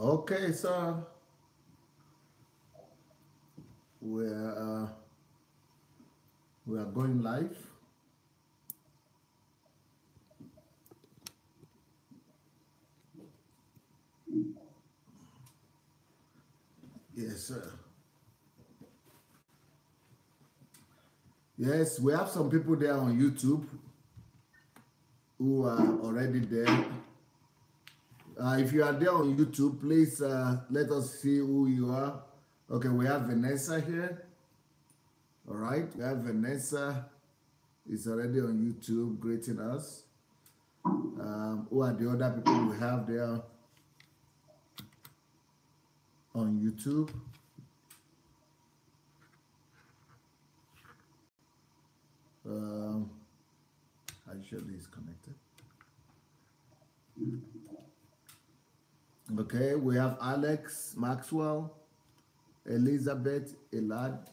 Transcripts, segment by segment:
Okay, so we're uh, we are going live. Yes, sir. Yes, we have some people there on YouTube who are already there. If you are there on YouTube, please let us see who you are. Okay, we have Vanessa here. All right, we have Vanessa is already on YouTube greeting us. Who are the other people we have there on YouTube? Actually, is connected. Okay, we have Alex Maxwell, Elizabeth Elide.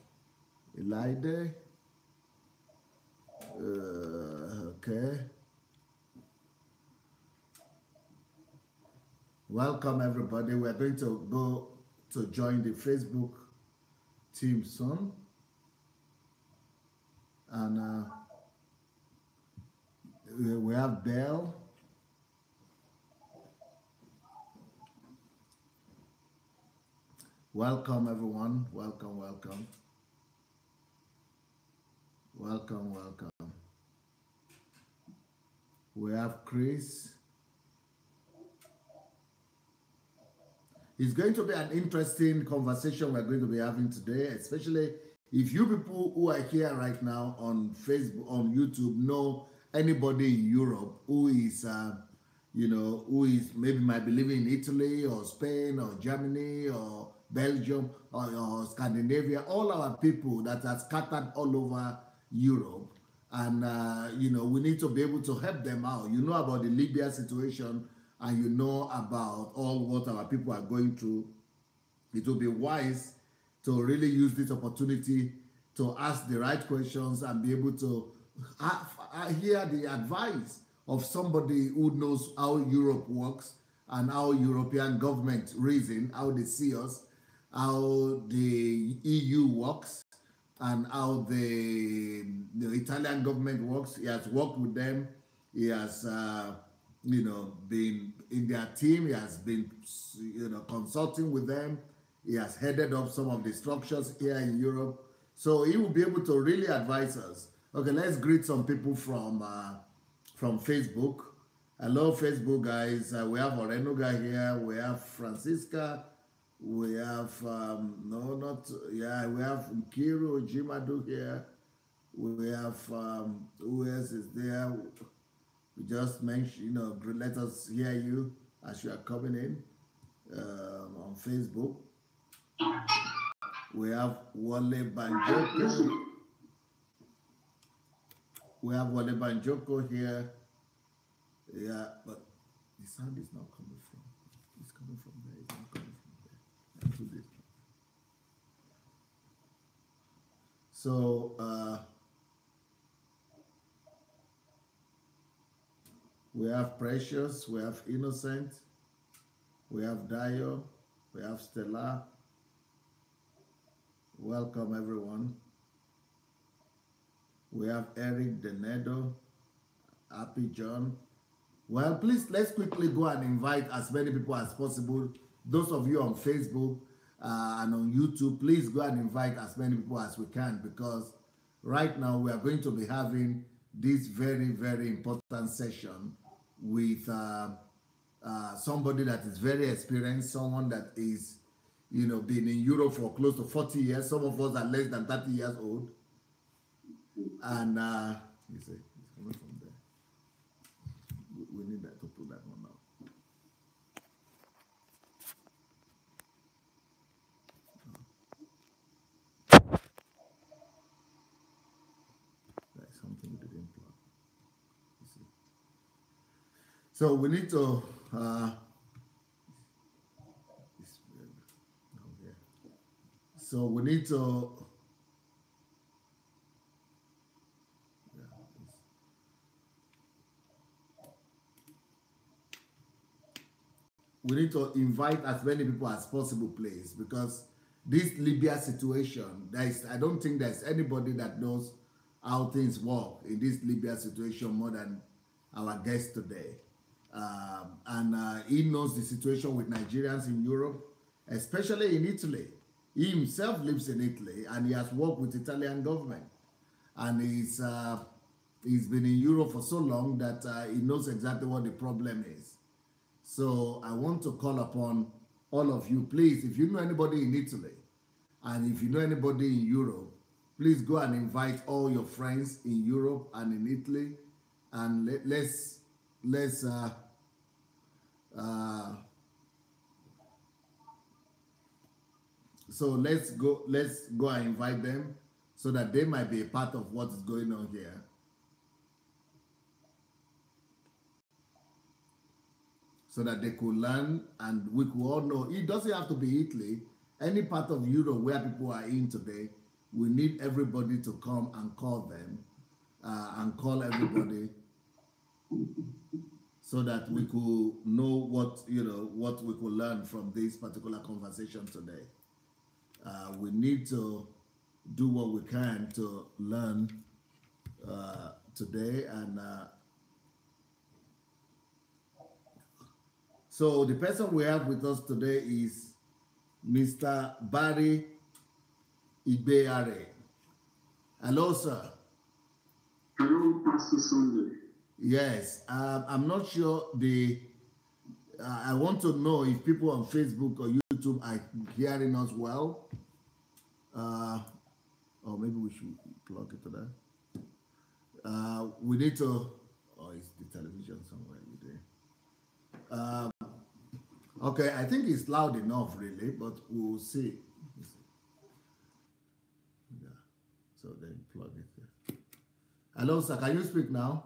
Okay. Welcome everybody. We're going to go to join the Facebook team soon. And we have Bell. Welcome everyone. Welcome, welcome. Welcome, welcome. We have Chris. It's going to be an interesting conversation we're going to be having today, especially if you people who are here right now on Facebook, on YouTube, know anybody in Europe who is, who is maybe might be living in Italy or Spain or Germany or Belgium or Scandinavia, all our people that are scattered all over Europe. And, we need to be able to help them out. You know about the Libya situation and you know about all what our people are going through. It will be wise to really use this opportunity to ask the right questions and be able to hear the advice of somebody who knows how Europe works and how European government reason, how they see us, how the EU works, and how the Italian government works. He has worked with them. He has, been in their team. He has been, consulting with them. He has headed up some of the structures here in Europe. So he will be able to really advise us. Okay, let's greet some people from Facebook. Hello, Facebook guys. We have Orenuga here. We have Francisca. We have, we have Nkiru Jimadu here. We have, who else is there? We just mentioned, let us hear you as you are coming in on Facebook. We have Wale Banjoko. We have Wale Banjoko here. Yeah, but the sound is not coming from. It's coming from there. It's not coming from there. So we have Precious, we have Innocent, we have Dio, we have Stella. Welcome everyone. We have Eric Denedo, Happy John. Well, please, let's quickly go and invite as many people as possible. Those of you on Facebook and on YouTube, please go and invite as many people as we can, because right now we are going to be having this very, very important session with somebody that is very experienced, someone that is, been in Europe for close to 40 years. Some of us are less than 30 years old. And you see, it's coming from there. We need that to put that one out. That's something we didn't plug. You see. So we need to so we need to we need to invite as many people as possible, please, because this Libya situation, I don't think there's anybody that knows how things work in this Libya situation more than our guest today. He knows the situation with Nigerians in Europe, especially in Italy. He himself lives in Italy and he has worked with Italian government. And he's been in Europe for so long that he knows exactly what the problem is. So I want to call upon all of you, please, if you know anybody in Italy and if you know anybody in Europe, please go and invite all your friends in Europe and in Italy, and let's go and invite them so that they might be a part of what is going on here. So that they could learn, and we could all know it doesn't have to be Italy. Any part of Europe where people are in today, we need everybody to come and call them and call everybody so that we could know what we could learn from this particular conversation today. We need to do what we can to learn today, and so the person we have with us today is Mr. Barry Ibeare. Hello, sir. Hello, Pastor Sunday. Yes, I'm not sure I want to know if people on Facebook or YouTube are hearing us well. Or maybe we should plug it to that. We need to, it's the television somewhere there. Okay, I think it's loud enough really, but we'll see. Yeah, so then plug it there. Hello, sir, can you speak now?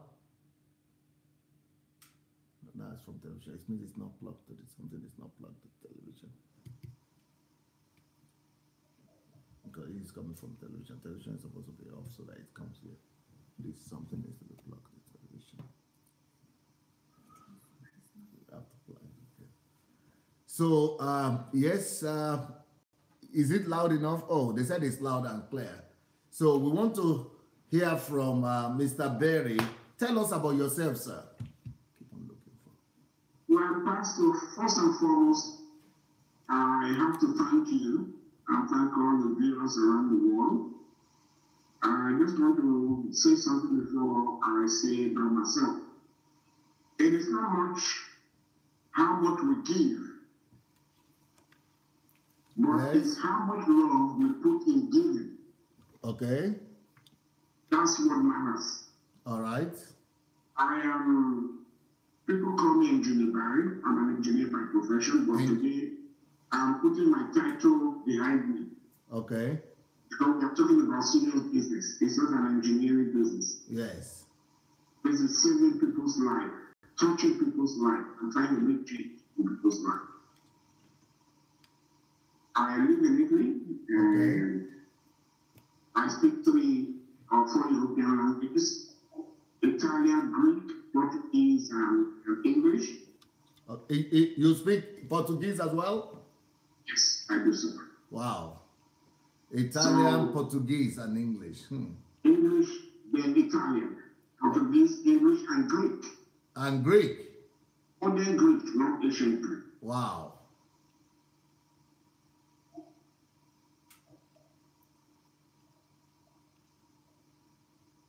No, it's from television. It means it's not plugged to this. Something is not plugged to television. Okay, it's coming from television. Television is supposed to be off so that it comes here. This something needs to be plugged to television. We have to plug it here. So, yes, is it loud enough? Oh, they said it's loud and clear. So we want to hear from Mr. Berry. Tell us about yourself, sir. Well, Pastor, first and foremost, I have to thank you and thank all the viewers around the world. I just want to say something before I say it by myself. It is not much how much we give, but it's how much love we put in giving. Okay. That's what matters. All right. People call me Engineer Barry. I'm an engineer by profession, but today I'm putting my title behind me. Okay. Because we're talking about serious business. It's not an engineering business. Yes. This is saving people's life, touching people's life, and trying to make change in people's life. I live in Italy, and I speak 3 or 4 European languages: Italian, Greek, Portuguese, and English. You speak Portuguese as well? Yes, I do, sir. Wow. Italian, Portuguese, and English. English, then Italian, Portuguese, English, and Greek. And Greek? Modern Greek, not ancient Greek. Wow.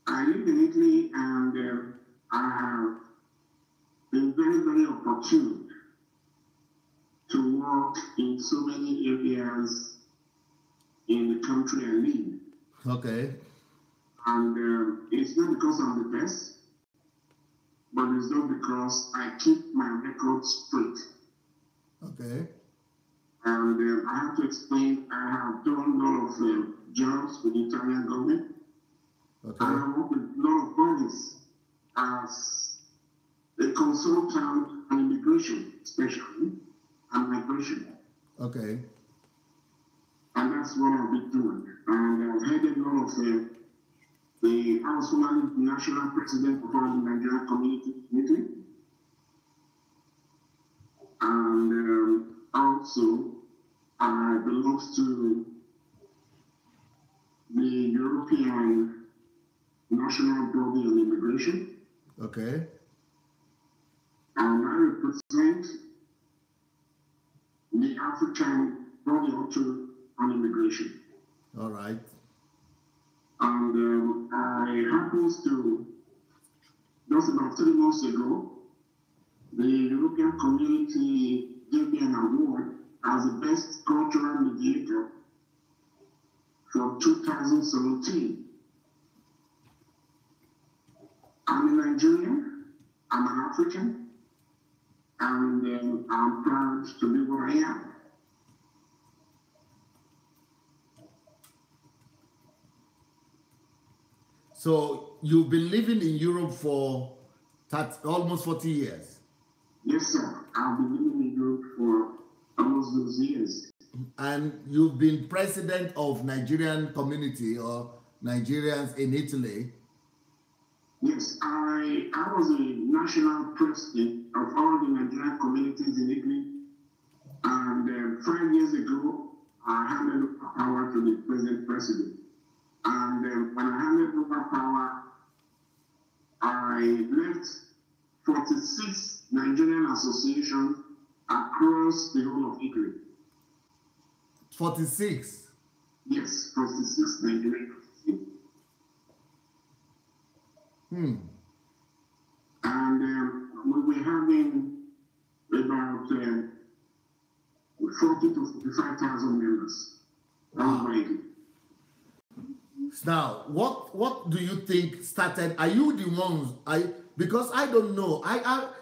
I live in Italy, and I have been very, very opportune to work in so many areas in the country I live. Okay. And it's not because I'm the best, but it's not because I keep my records straight. Okay. And I have to explain, I have done a lot of jobs with the Italian government. Okay. I have worked with a lot of bodies as a consultant on immigration, especially, and migration. Okay. And that's what I've been doing. And I've headed a lot of I was formerly the national president of our Nigerian community in Italy. And And also, I belong to the European National Body on Immigration. Okay. And I represent the African Body on Immigration. All right. And I happened to, just about 3 months ago, the European community gave me an award as the best cultural mediator for 2017. I'm a Nigerian, I'm an African, and I'm proud to be what I am. So you've been living in Europe for almost 40 years? Yes, sir. I've been living in Europe for almost those years. And you've been president of Nigerian community or Nigerians in Italy? Yes, I was a national president of all the Nigerian communities in Italy. And 5 years ago, I handed over power to the present president. And when I handed over power, I left 46 Nigerian associations across the whole of Italy. 46? Yes, 46 Nigerian associations. And we were having about 40 to 45,000 members. Wow. Now, what do you think started? Are you the ones? Because I don't know.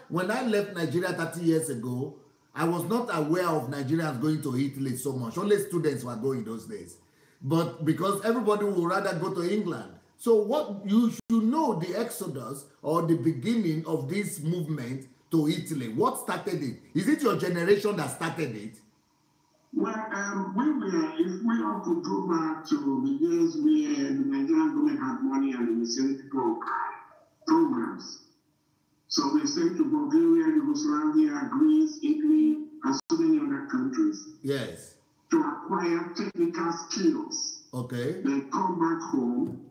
When I left Nigeria 30 years ago, I was not aware of Nigerians going to Italy so much. Only students were going those days. But because everybody would rather go to England. So what you should know the exodus or the beginning of this movement to Italy. What started it? Is it your generation that started it? Well, if we all could go back to the years where the Nigerian government had money and they sent people programs. So they sent to Bulgaria, Yugoslavia, Greece, Italy, and so many other countries. Yes. To acquire technical skills. Okay. They come back home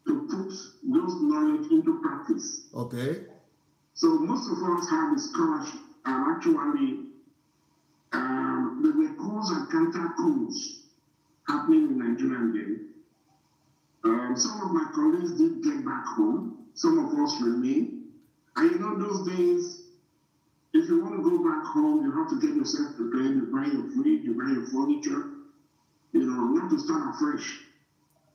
to put those knowledge into practice. Okay. So most of us have a scholarship and actually there were coups and counter coups happening in Nigerian day. Some of my colleagues did get back home. Some of us remain. And you know, those days, if you want to go back home, you have to get yourself prepared. You buy your food, you buy your furniture, you know, not to start afresh.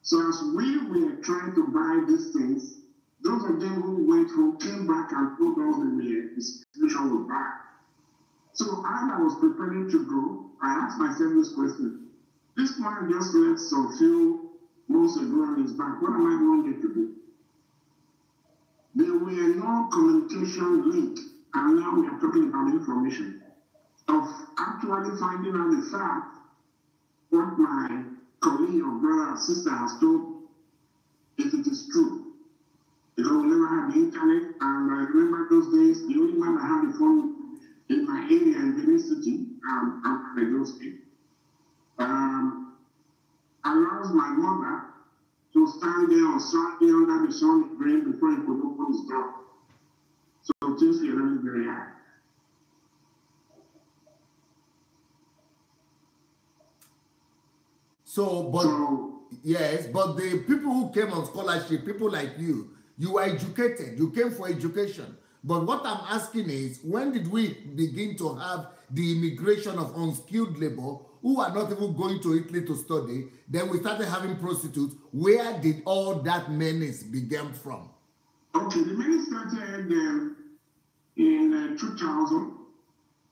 So as we were trying to buy these things, those of them who went home came back and told us the situation was bad. So as I was preparing to go, I asked myself this question. This man just left some few months ago on his back. What am I going to do? There were no communication link, and now we are talking about information of actually finding out the fact what my colleague or brother or sister has told, if it is true. Because we never had the internet, and I remember those days, the only man that had the phone in my area in Benin City, allows my mother to stand there on Sunday under the sun rain before he could open his door. So things were really very hard. Yes, but the people who came on scholarship, people like you were educated, you came for education. But what I'm asking is, when did we begin to have the immigration of unskilled labor who are not even going to Italy to study? Then we started having prostitutes. Where did all that menace begin from? Okay, the menace started in 2000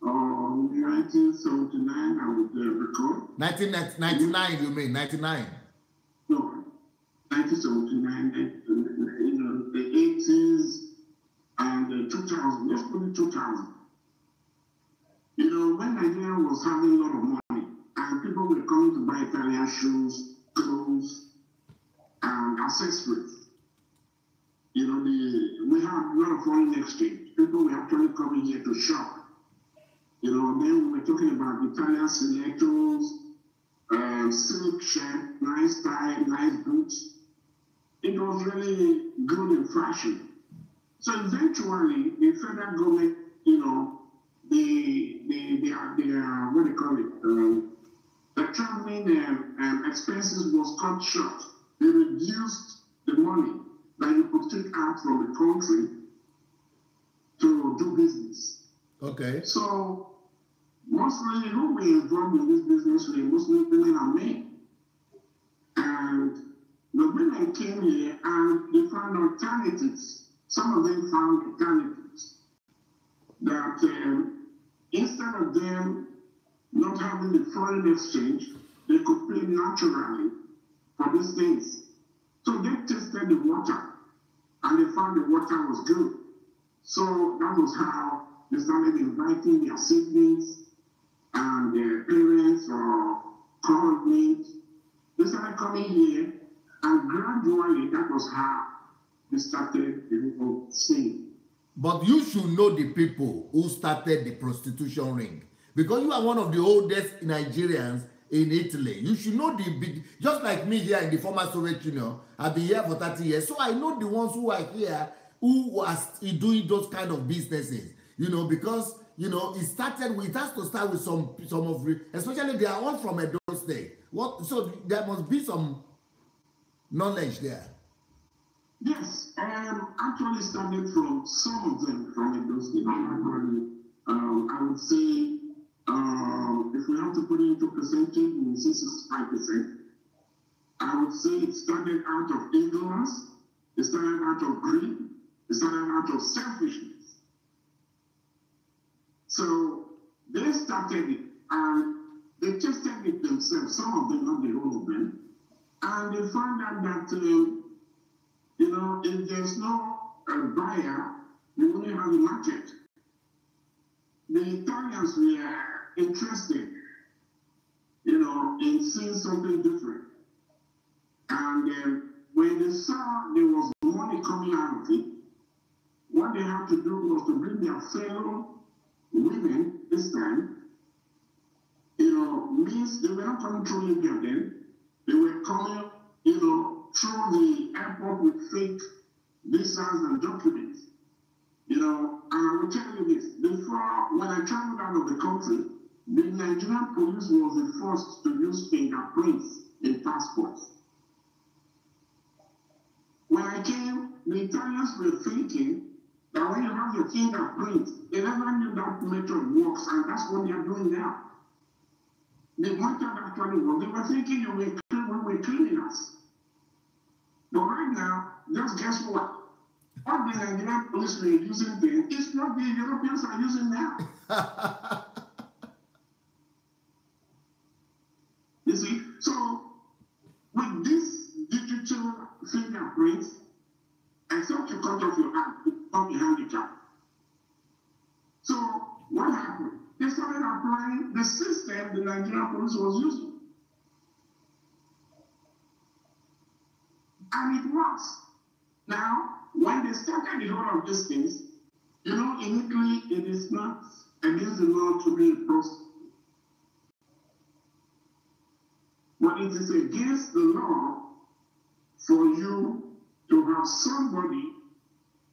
or 1979, I would recall. 1999, you mean? 99? No, 1979, the 80s. And 2000, let's put it 2000. You know, when Nigeria was having a lot of money and people were coming to buy Italian shoes, clothes, and accessories, you know, we had a lot of foreign exchange. People were actually coming here to shop. then we were talking about Italian stilettos, silk shirt, nice tie, nice boots. It was really good in fashion. So eventually, the federal government, what do you call it? The traveling expenses was cut short. They reduced the money that you could take out from the country to do business. Okay. So mostly who were involved in this business were mostly women and men. And the women came here and they found alternatives. Some of them found alternatives that instead of them not having the foreign exchange, they could pay naturally for these things. So they tested the water and they found the water was good. So that was how they started inviting their siblings and their parents or colleagues. They started coming here, and gradually that was how they started the whole thing. But you should know the people who started the prostitution ring, because you are one of the oldest Nigerians in Italy. You should know the big, just like me here in the former Soviet Union. I've been here for 30 years, so I know the ones who are here who was doing those kind of businesses. Because it started with, it has to start with some of, especially they are all from Edo State. So there must be some knowledge there. Yes, actually started from some of them from Edo State. I would say, if we have to put it into percentage, we would say 65%. I would say it started out of ignorance, it started out of greed, it started out of selfishness. So they started it and they tested it themselves, some of them, not the whole of them, and they found out that, if there's no buyer, you only have a market. The Italians were interested, in seeing something different. And when they saw there was money coming out of it, what they had to do was to bring their fellow women this time, means they were not coming through Libya then, they were coming, through the airport with fake visas and documents. And I will tell you this, before, when I traveled out of the country, the Nigerian police was the first to use fingerprints in passports. When I came, the Italians were thinking that when you have your fingerprint, they never knew that method works, and that's what they are doing now. The method actually works. They were thinking we were criminals. But right now, just guess what? What the Nigerian police were using then is what the Europeans are using now. You see? So, with this digital fingerprint, except you cut off your hand, you become a handicap. So, what happened? They started applying the system the Nigerian police was using. And it works. Now, when they started the whole of these things, in Italy, it is not against the law to be a prostitute. But it is against the law for you to have somebody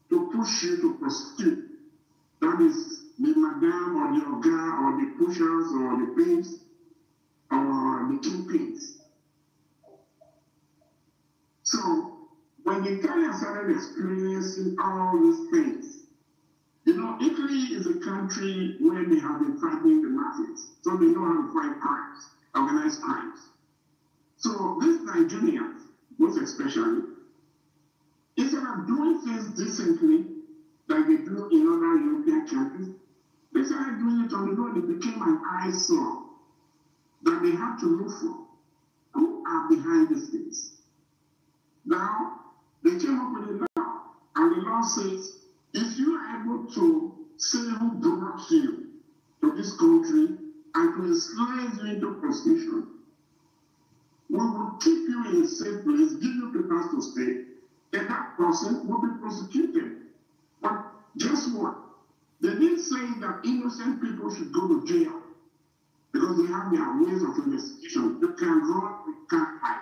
to push you to prostitute. That is the madam or the oga or the pushers or the pimps or the kingpins. So, when the Italians started experiencing all these things, Italy is a country where they have been fighting the mafias, so they know how to fight crimes, organized crimes. So these Nigerians, most especially, instead of doing things decently, like they do in other European countries, they started doing it on the road. It became an eyesore that they have to look for. Who are behind these things? Now, they came up with a law, and the law says, if you are able to say who brought you to this country and to enslave you into prostitution, we will keep you in a safe place, give you papers to stay, and that person will be prosecuted. But guess what? They didn't say that innocent people should go to jail because they have their ways of investigation. You can run, you can't hide.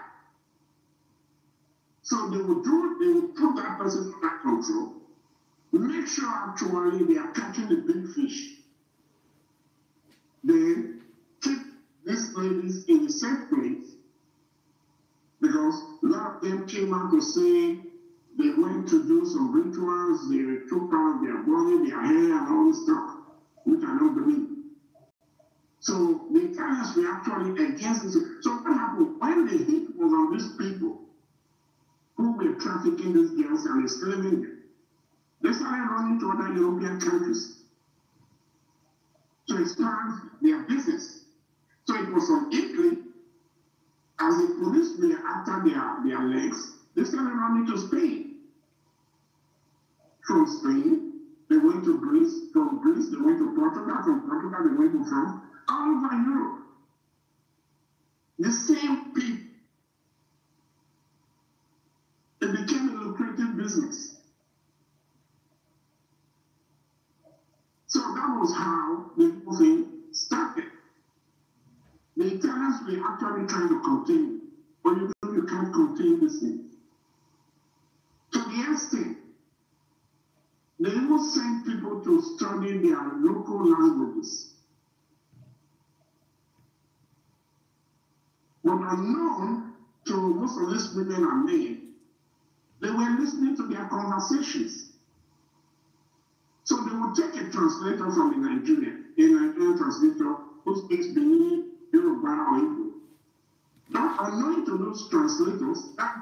So they would put that person under control, make sure actually they are catching the big fish. Then keep these ladies in a safe place because a lot of them came out to say they went to do some rituals, they took out their body, their hair, and all this stuff, which I don't believe. So the Italians were actually against this. So what happened? When the hit was on these people who were trafficking these girls and enslaving them, they started running to other European countries to expand their business. So it was from Italy, as the police were after their legs, they started running to Spain. From Spain, they went to Greece. From Greece, they went to Portugal. From Portugal, they went to France. All over Europe. The same people. It became a lucrative business. So that was how the whole thing started. The Italians were actually trying to contain, but you know you can't contain this thing. To the extent, they even send people to study their local languages. But unknown to most of these women and men, they were listening to their conversations. So they would take a translator from a Nigerian translator who speaks Benin, Yoruba, or Igbo. Not unknown to those translators, that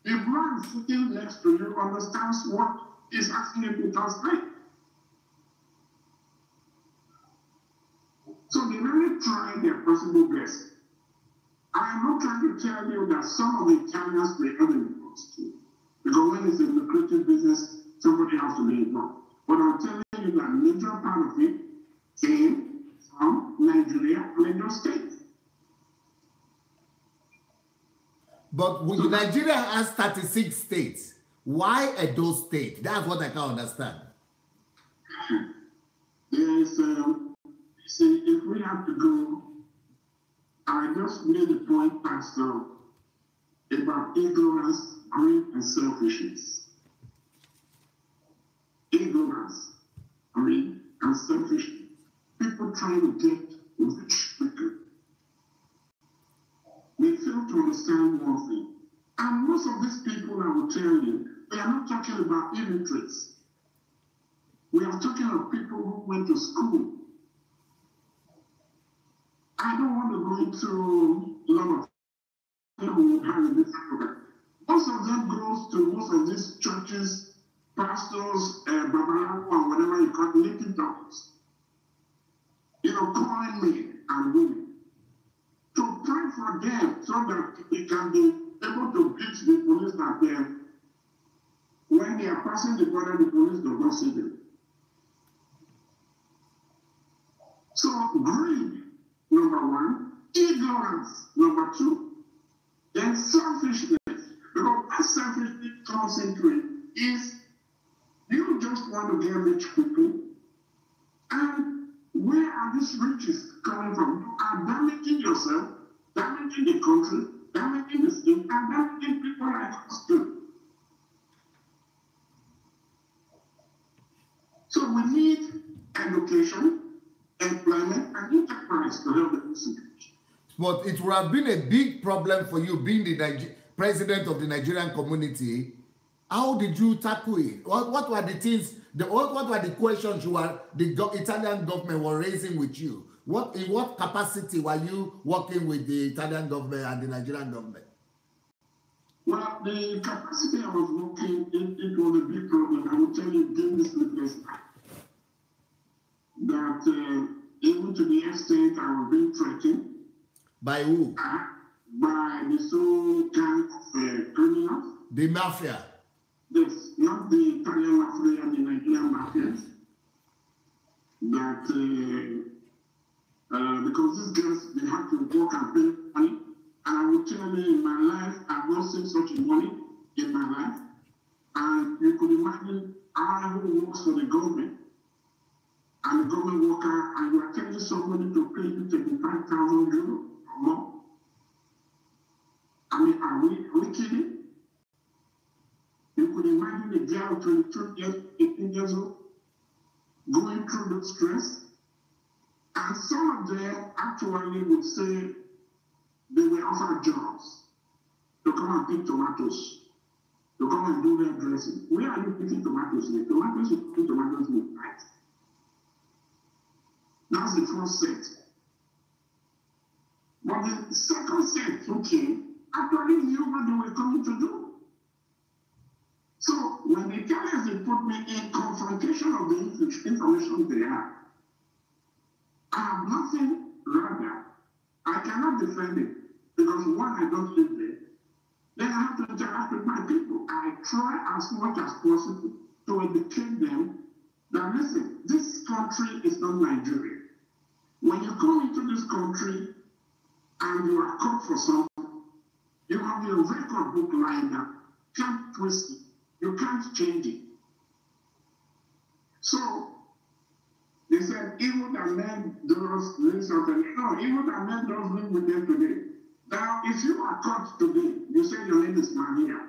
the man sitting next to you understands what is asking him to translate. So they really try their possible best. I am not trying to tell you that some of the Italians were not involved too. Because when it's a lucrative business, somebody has to be involved. But I'm telling you that a major part of it came from Nigeria and Edo State. But Nigeria has 36 states. Why Edo State? That's what I can't understand. Yes, see, if we have to go, I just made a point, Pastor, about ignorance, greed, and selfishness. Ignorance, greed, and selfishness. People trying to get rich quicker. They fail to understand one thing. And most of these people, I will tell you, we are not talking about illiterates. We are talking of people who went to school. I don't want to go into a lot of people who have a different program. Most of them goes to most of these churches, pastors, babalawo, or whatever you call native doctors. You know, calling men and women to pray for them so that they can be able to beat the police at them. When they are passing the border, the police do not see them. So greed, number one, ignorance, number two, then selfishness. Because that selfishness comes into it is you just want to get rich quickly, and where are these riches coming from? You are damaging yourself, damaging the country, damaging the state, and damaging people like us too. So we need education, employment, and enterprise to help the situation. But it would have been a big problem for you being the president of the Nigerian community. How did you tackle it? What were the things, what were the questions the Italian government were raising with you? In what capacity were you working with the Italian government and the Nigerian government? Well, the capacity I was working, it was a big problem. I will tell you, give this witness that even to the extent I was being threatened. By who? By the sole gang of criminals. The mafia. Yes, not the Italian mafia and the Nigerian mafias. That because these guys, they have to work and pay money. And I will tell you, in my life, I've not seen such money in my life. And you could imagine I who works for the government and a government worker, and you are telling somebody to pay you 25,000 euros or more. I mean, are we kidding? You could imagine a girl 22 years, 18 years old, going through the stress. And some of them actually would say they were offered jobs to come and pick tomatoes, to come and do their dressing. Where are you picking tomatoes in? Tomatoes, you pick tomatoes in, right? That's the first set. But the second set who came actually knew what they were coming to do. So when the Italians, they put me in confrontation of the information they have, I have nothing rather. I cannot defend it because one, I don't live there. Then I have to interact with my people. I try as much as possible to educate them that, listen, this country is not Nigeria. When you come into this country and you are caught for something, you have your record book lined up. Can't twist it. You can't change it. So, they said, evil that men does live something. No, evil that men does live with them today. Now, if you are caught today, you say your name is Maria.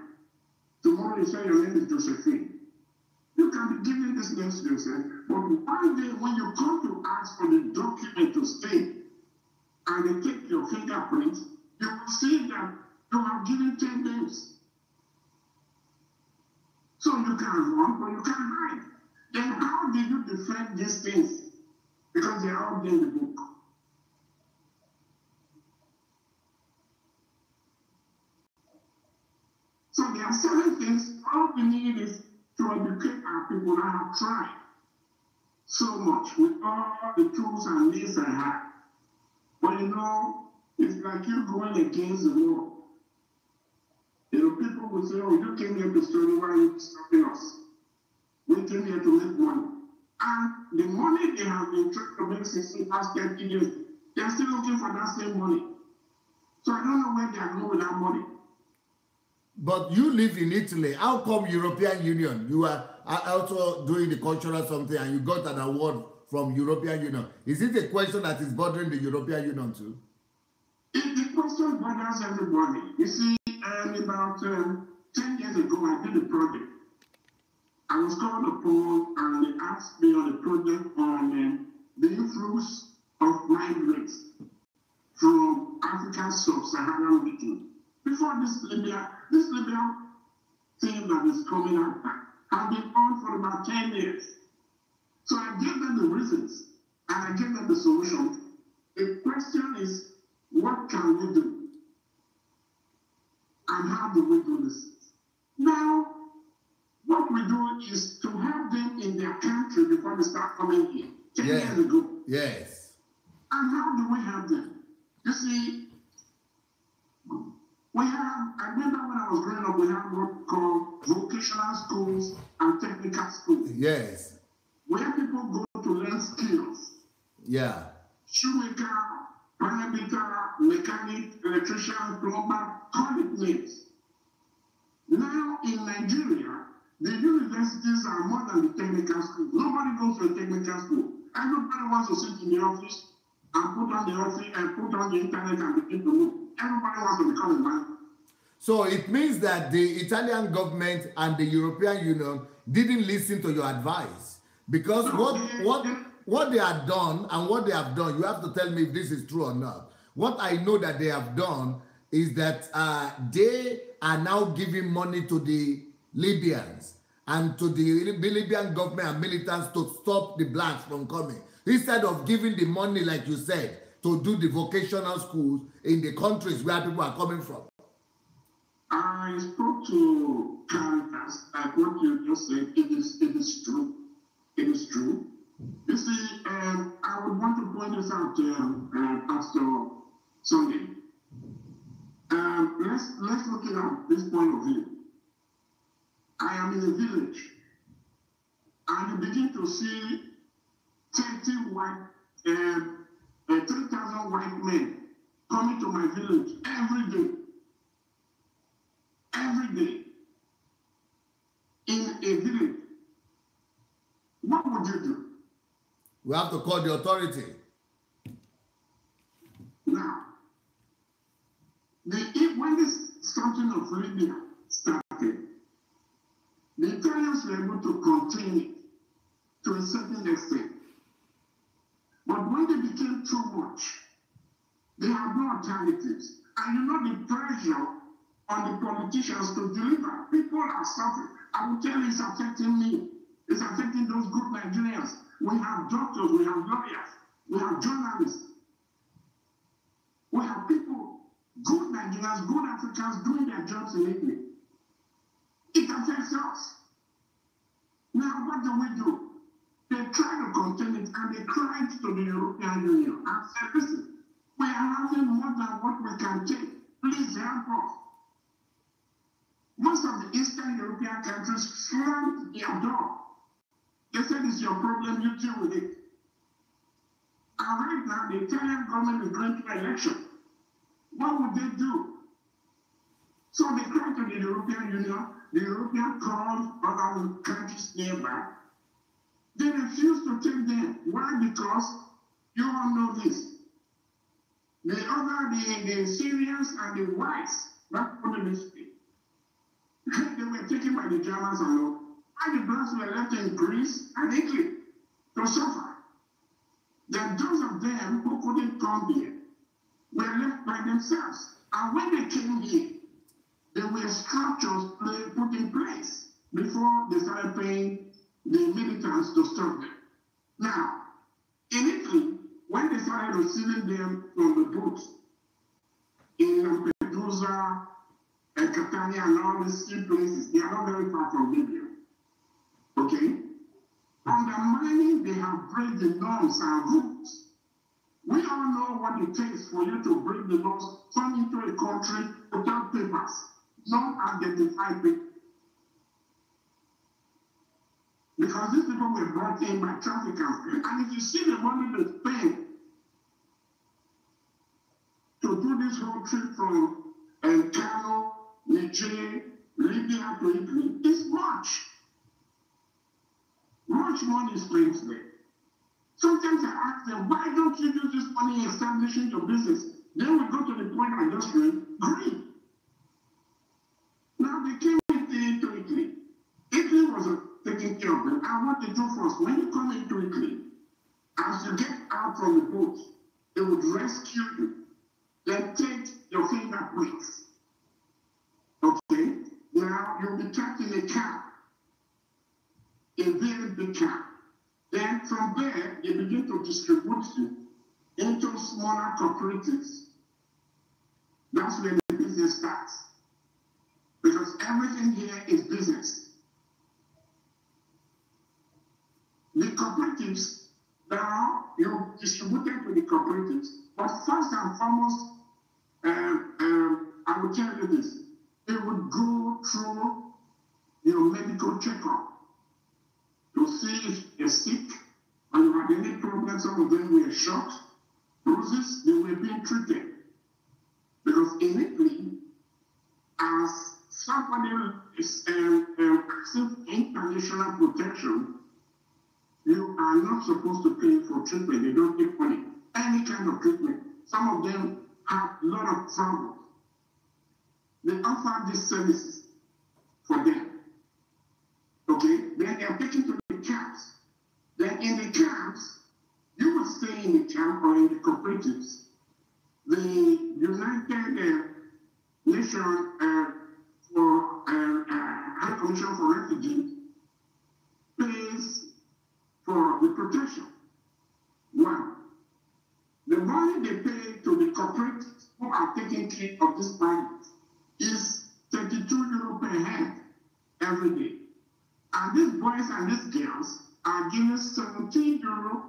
Tomorrow you say your name is Josephine. You can be giving this name to yourself. But one day when you come to ask for the document to stay, and they take your fingerprint, you will see that you have given 10 names. So you can run, but you can't hide. Then how did you defend these things? Because they are all in the book. So there are certain things, all we need is to educate our people. I have tried so much with all the tools and means I have. But you know, it's like you going against the law. You know, people will say, oh, you came here to study, why are you stopping us? We came here to make money. And the money they have been trying to make since the past 30 years, they're still looking for that same money. So I don't know where they are going with that money. But you live in Italy. How come European Union? You are also doing the cultural something and you got an award from European Union. Is it a question that is bothering the European Union too? The question bothers everybody. You see, about 10 years ago, I did a project. I was called upon and they asked me on a project on the influx of migrants from African sub-Saharan region. Before this Libya thing that is coming out has been on for about 10 years. So I gave them the reasons and I gave them the solutions. The question is, what can we do? And how do we do this? Now, what we do is to have them in their country before they start coming here. 10 years ago. Yes. And how do we have them? You see, I remember when I was growing up, we had what called vocational schools and technical schools. Yes. Where people go to learn skills. Yeah. Shoemaker, paramedic, mechanic, electrician, plumber, call it names. Now in Nigeria, the universities are more than the technical schools. Nobody goes to a technical school. Everybody wants to sit in the office and put on the office and put on the internet and begin to move. Everybody wants to become a man. So it means that the Italian government and the European Union didn't listen to your advice. Because what they have done and what they have done, you have to tell me if this is true or not. What I know that they have done is that they are now giving money to the Libyans and to the Libyan government and militants to stop the blacks from coming. Instead of giving the money, like you said, to do the vocational schools in the countries where people are coming from. I spoke to Caritas, like what you just said. It is true. It is true. You see, I would want to point this out, Pastor Sunday. Let's look at this point of view. I am in a village, and you begin to see 3,000 white men coming to my village every day. Every day. In a village. What would you do? We have to call the authority. Now, when this something of Libya started, the Italians were able to contain it to a certain extent. But when they became too much, they had no alternatives. And you know the pressure on the politicians to deliver. People are suffering. I will tell you, it's affecting me. It's affecting those good Nigerians. We have doctors, we have lawyers, we have journalists. We have people, good Nigerians, good Africans doing their jobs in Italy. It affects us. Now, what do? They try to contain it, and they cried to the European Union and said, listen, we are having more than what we can take. Please help us. Most of the Eastern European countries slammed their door. They said, it's your problem, you deal with it. And right now, the Italian government is going to election. What would they do? So they cried to the European Union. The European called other countries nearby. They refused to take them. Why? Because you all know this. The Syrians and the whites, that couldn't speak. They were taken by the Germans alone. And the blacks were left in Greece and Italy to suffer. Then those of them who couldn't come here were left by themselves. And when they came here, there were structures put in place before they started paying the militants to stop them. Now, in Italy, when they started receiving them from the boats, in Lampedusa and Catania and all these key places, they are not very far from Libya. Okay? Undermining, they have break the norms and rules. We all know what it takes for you to break the laws, come into a country without papers, non-identified people. Because these people were brought in by traffickers. And if you see the money they spend to do this whole trip from Kano, Niger, Libya to Italy, it's much. Much money is spent there. Sometimes I ask them, why don't you use this money in establishing your business? Then we go to the point I just made, greed. Now they came into Italy. Italy was taking care of them. And what they do first, when you come into Italy, as you get out from the boat, they would rescue you. Then take your fingerprints. Okay? Now you'll be trapped in a cab. A very big cab. Then from there, they begin to distribute you into smaller cooperatives. That's where the business starts. Because everything here is business. The cooperatives, now you distribute it to the cooperatives. But first and foremost, I will tell you this. They would go through your medical checkup to see if you're sick or you had any problems. Some of them were shot, bruises, they were being treated. Because in Italy, as somebody is asking international protection, you are not supposed to pay for treatment. They don't take money. Any kind of treatment. Some of them have a lot of trouble. They offer these services for them. Okay? Then they are taken to the camps. Then in the camps, you will stay in the camp or in the cooperatives. The United Nations for High Commission for Refugees pays for the protection. One, the money they pay to the cooperatives who are taking care of this migrants is 32 euro per head every day. And these boys and these girls are given 17 euro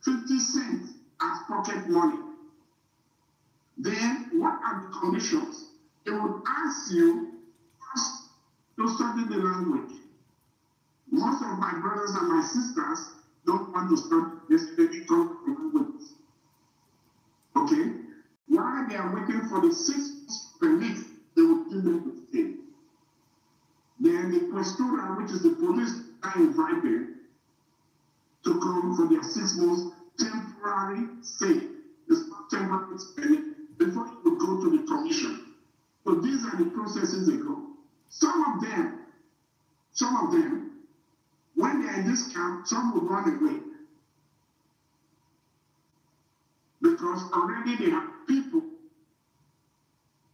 50 cents as pocket money. Then what are the conditions? They would ask you first to study the language. Most of my brothers and my sisters don't want to study this language. Okay? While they are waiting for the 6 months permit, they will give them to stay. Then the questura, which is the police, are invited to come for their 6 months temporary stay. It's not temporary stay before you will go to the commission. So these are the processes they go. Some of them, when they're in this camp, some will run away. Because already they have people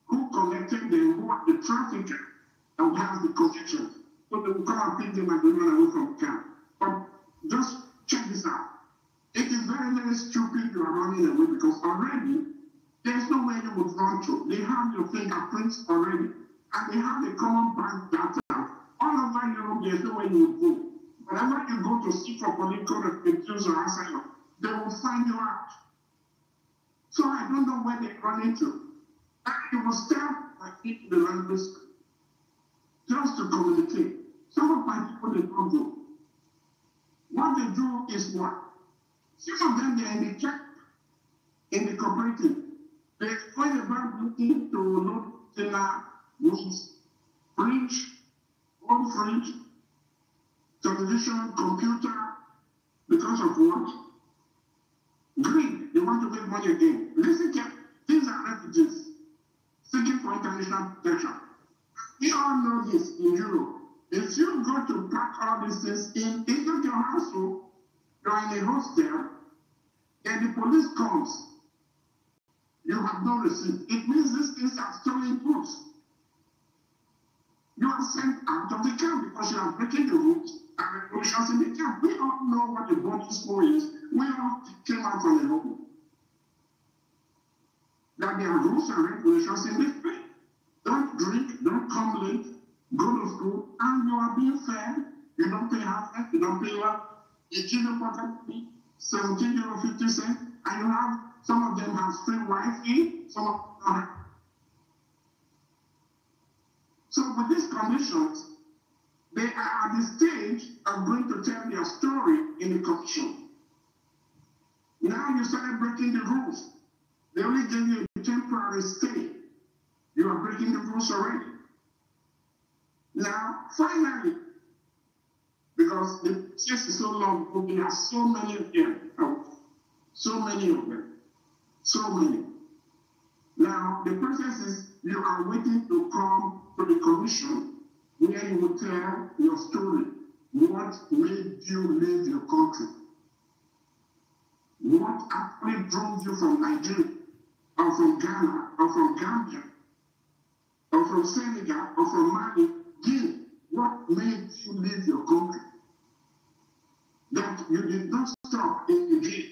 who connected them, who are the trafficker, and has the connection. So they will come and pick them and they run away from the camp. But just check this out. It is very, very stupid you are running away because already there's no way you would run to. They have your fingerprints already. And they have the common bank data. All over Europe, there's no way you would go. Whenever you go to seek for political refugees or asylum, they will find you out. So I don't know where they run into. And you will start by speaking the language just to communicate. Some of my people, they don't go. What they do is what? Some of them, they're in the camp, in the cooperative. They're going about looking to load dinner, meat, fridge, home fridge, television, computer, because of what? Greed. They want to make money again. Listen, these are refugees seeking for international protection. We all know this in Europe. If you go to pack all these things in, it's not your household, you're in a hostel, and the police comes, you have no receipt. It means these things are stolen goods. You are sent out of the camp because you are breaking the rules and regulations in the camp. We all know what the body school is. We all came out on the home. That there are rules and regulations in this place. Don't drink, don't come late, go to school, and you are being fed. You don't pay half rent, you don't pay what? You give your pocket money, €17.50, and you have, some of them have free Wi-Fi, some of them don't have. So with these conditions, they are at the stage of going to tell their story in the commission. Now you started breaking the rules. They only gave you a temporary stay. You are breaking the rules already. Now, finally, because the process is so long, we have so many of them. So many of them. So many. Now, the process is you are waiting to come to the commission where you will tell your story. What made you leave your country? What actually drove you from Nigeria, or from Ghana, or from Gambia, or from Senegal, or from Mali? Guinea? What made you leave your country? That you did not stop in Egypt.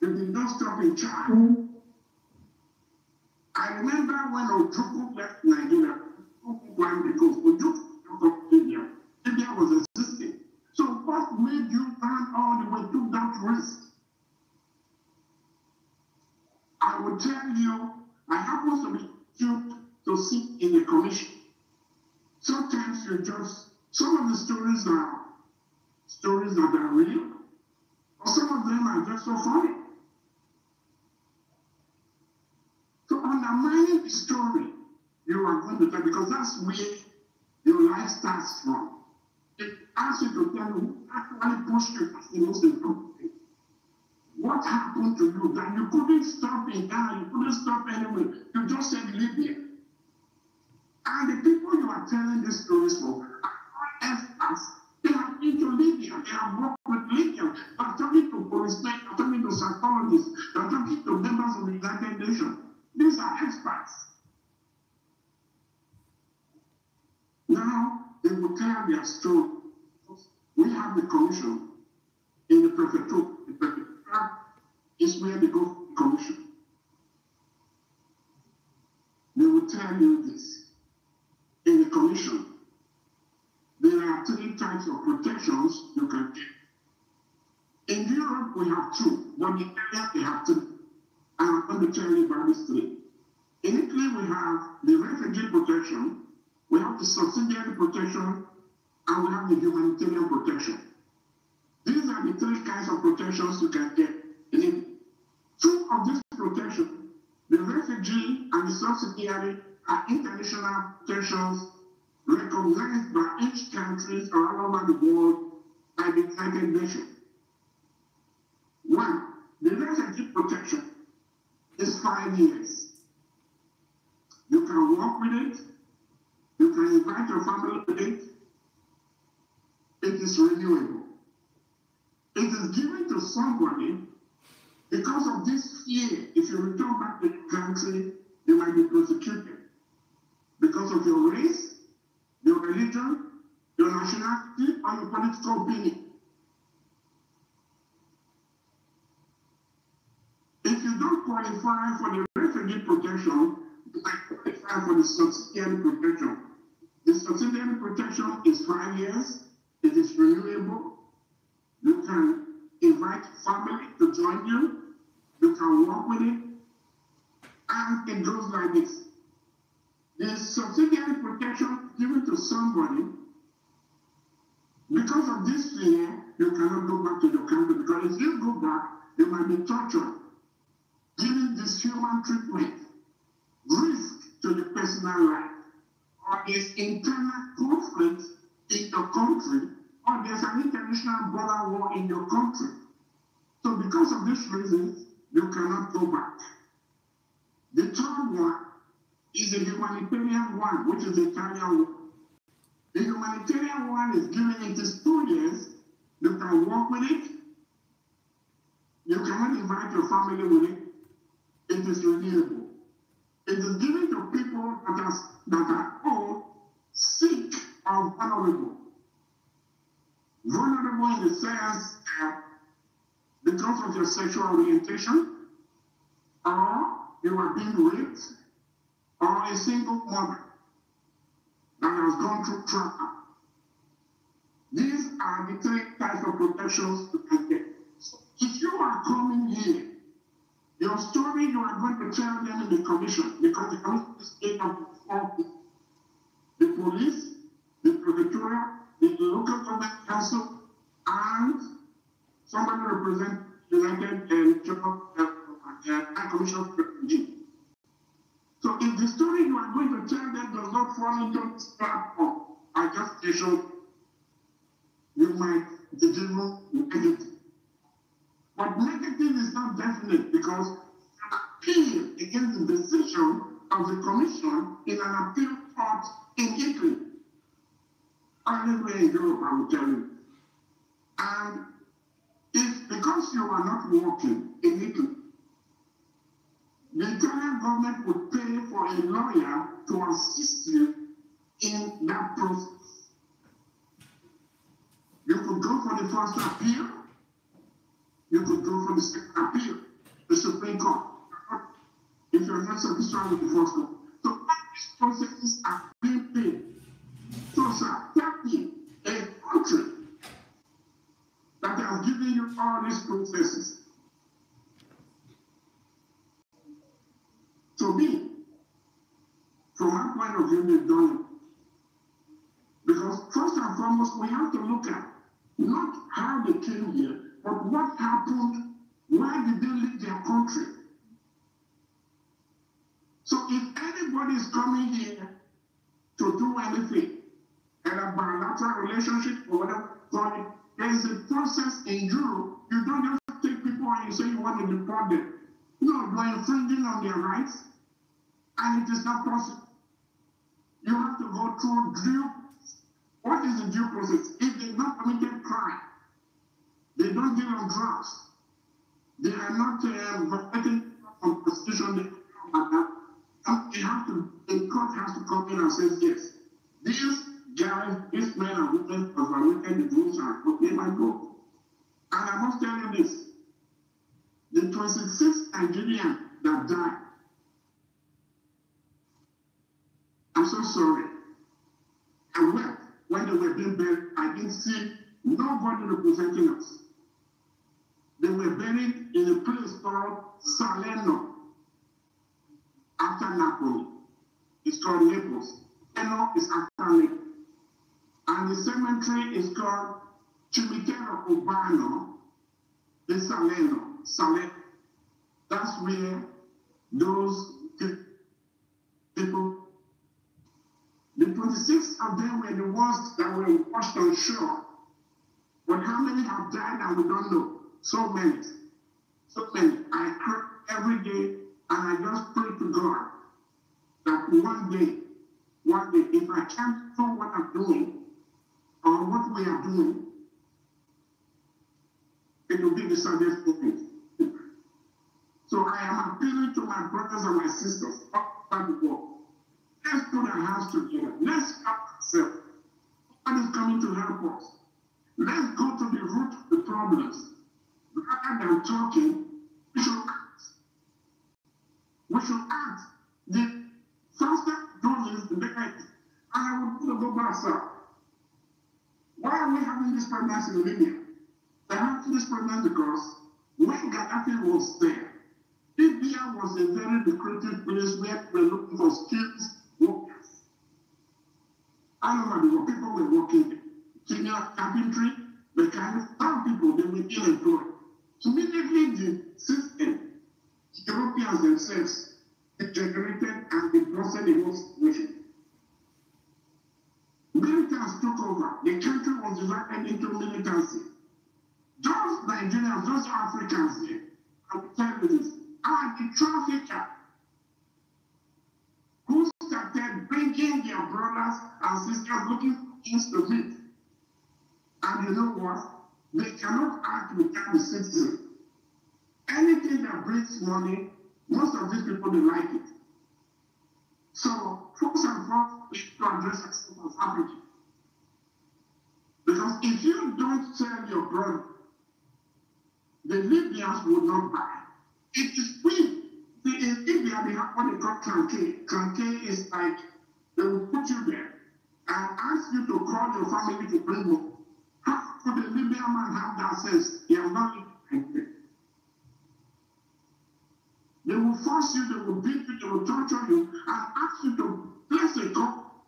You did not stop in Chad. I remember when Ojukwu left Nigeria, Ojukwu climbed the coast. Ojukwu left India. India was existing. So what made you run all the way, took that risk? I will tell you, I happen to be due to sit in the commission. Sometimes you just, some of the stories are stories that are real, or some of them are just so funny. So undermining the story you are going to tell, because that's where your life starts from. It asks you to tell me who actually pushed you. That's the most important thing. What happened to you that you couldn't stop in Ghana, you couldn't stop anywhere? You just said Libya. And the people you are telling these stories for are experts. They have been to Libya, they have worked with Libya. They are talking to policemen, they are talking to psychologists, they are talking to members of the United Nations. These are experts. Now, they will tell their story. We have the commission in the prefecture. The prefecture is where they go for the commission. They will tell you this. In the commission, there are 3 types of protections you can get. In Europe, we have 2, but in Italy, they have 3. And I'm going to tell you about these 3. In Italy, we have the refugee protection, we have the subsidiary protection, and we have the humanitarian protection. These are the 3 kinds of protections you can get in Italy. 2 of these protections, the refugee and the subsidiary, are international protections recognized by each country all over the world by the United Nations. One, the refugee protection is 5 years. You can work with it. You can invite your family with it. It is renewable. It is given to somebody because of this fear. If you return back to your country, you might be persecuted because of your race, your religion, your nationality, or your political opinion. If you don't qualify for the refugee protection, you might qualify for the subsidiary protection. The subsidiary protection is 5 years. It is renewable. You can invite family to join you. You can work with it. And it goes like this. The subsidiary protection given to somebody, because of this fear, you cannot go back to your country, because if you go back, you might be tortured, given dishuman treatment, risk to the personal life, or there's internal conflict in your country, or there's an international border war in your country. So because of this reason, you cannot go back. The third one is a humanitarian one, which is the Italian one. The humanitarian one is given, it is 2 years. You can work with it. You cannot invite your family with it. It is renewable. It is given to people that are all sick or vulnerable. Vulnerable in the sense because of your sexual orientation, or you are being raped, or a single mother that has gone through trauma. These are the 3 types of protections you can get. So if you are coming here, your story you are going to tell them in the commission, because the commission is made up of 4 people. The police, the prefectura, the local government council, and somebody represent United High Commission of Refugees. So if the story you are going to tell them does not fall into this trap of adjudication, you might be given negative. But negative is not definite, because an appeal against the decision of the commission in an appeal court in Italy. Anywhere in Europe, I will tell you. And if, because you are not working in Italy, the Italian government would pay for a lawyer to assist you in that process. You could go for the first appeal. You could go for the second appeal, the Supreme Court, if you're not satisfied with the first one. So all these processes are being paid. So, sir, tell me a country that has given you all these processes. To me, from my point of view, they've done it. Because first and foremost, we have to look at not how they came here, but what happened, why did they leave their country? So if anybody is coming here to do anything, and a bilateral relationship or whatever, there is a process in Europe. You don't just take people and you say you want to deport them. No, you are infringing on their rights, and it is not possible. You have to go through due. What is the due process? If they've not committed crime, they don't deal on drugs, they are not violating the Constitution, they have to, the court has to come in and say, yes, these guys, these men and women have violated the rules and okay, my go. And I must tell you this, the 26th Nigerian that died, I'm so sorry. I wept when they were being buried. I didn't see nobody representing us. They were buried in a place called Salerno, after Napoli. It's called Naples. Salerno is after Naples. And the cemetery is called Cimitero Urbano de Salerno. That's where those people, the 26 of them were the ones that were washed on shore. But how many have died and we don't know? So many. So many. I cry every day, and I just pray to God that one day, if I can't do what I'm doing or what we are doing, it will be the saddest moment. So I am appealing to my brothers and my sisters all over the world. Let's put our hands together. Let's help ourselves. God is coming to help us. Let's go to the root of the problems. Rather than talking, we should act. We should act. The faster do this, the better it is. And I will put the global myself. Why are we having this pregnancy in Libya? They're having this pregnancy because when Gaddafi was there, Libya was a very lucrative place where we were looking for skilled workers. All over the world, people were working senior carpentry, mechanics, some people, they were ill employed. Immediately the system, the Europeans themselves, degenerated and they blossomed the whole situation. Militants took over. The country was divided into militancy. Those Nigerians, those Africans here, I will tell you this, are the traffickers who started bringing their brothers and sisters looking for things to meet. And you know what? They cannot act without the citizen. Anything that brings money, most of these people, they like it. So, first and foremost, we should address ourselves as Africans. Because if you don't sell your brother, the Libyans will not buy. It is free. In Libya, they have what they call clanqué. Clanqué is like, they will put you there and ask you to call your family to bring home. How could the Libyan man have that sense? He has not lived. They will force you, they will beat you, they will torture you, and ask you to place a call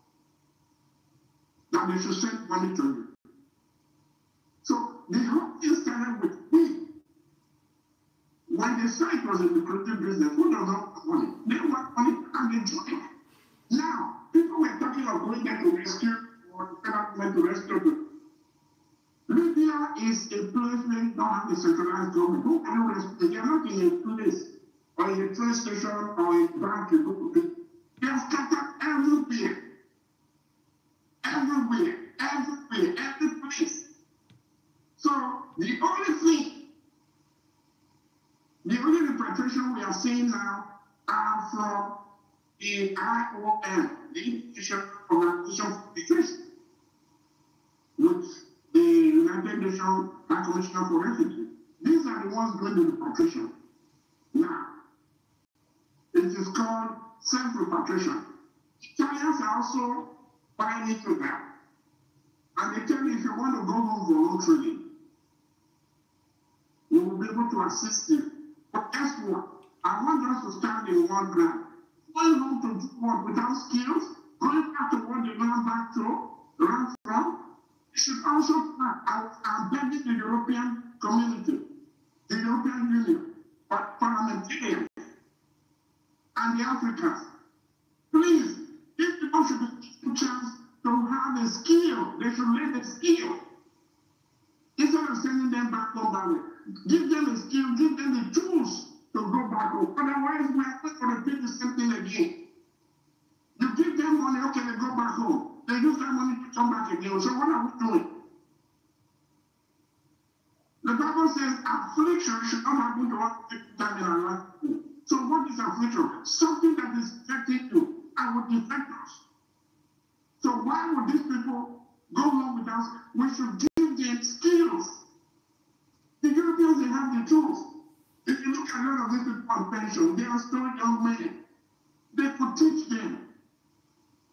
that they should send money to you. So the whole thing started with me. When they said it was a lucrative business, who does not want money? They want money and they join. Now, people were talking of going there to rescue or the federal government to rescue them. Libya is a place where you don't have a centralized government. Who can you rescue? They are not in a place or in a train station or a bank you go to. They are scattered everywhere. Everywhere. Everywhere. Every place. So the only repatriation we are seeing now are from the IOM, the International Organization for Migration, with the United Nations High Commissioner for Refugees. These are the ones doing the repatriation. Now, it is called self-repatriation. Italians are also buying into that. And they tell you if you want to go home voluntarily, we will be able to assist you. But guess what? I want us to stand in one ground. Going home to do what without skills, going back to what they learned back to, learn from, you should also plan. I'm begging the European community, the European Union, but parliamentarians and the Africans. Please, these people should be given a chance to have a skill. They should learn a skill. Instead of sending them back home that way, give them a skill, give them the tools to go back home. Otherwise, we are not going to do the same thing again. You give them money, okay, they go back home. They use that money to come back again. So what are we doing? The Bible says affliction should not happen to us time in our life. So what is affliction? Something that is affecting you and would infect us. So why would these people go home with us? We should give them skills. The Europeans, they have the tools. If you look at a lot of these people on pension, they are still young men. They could teach them,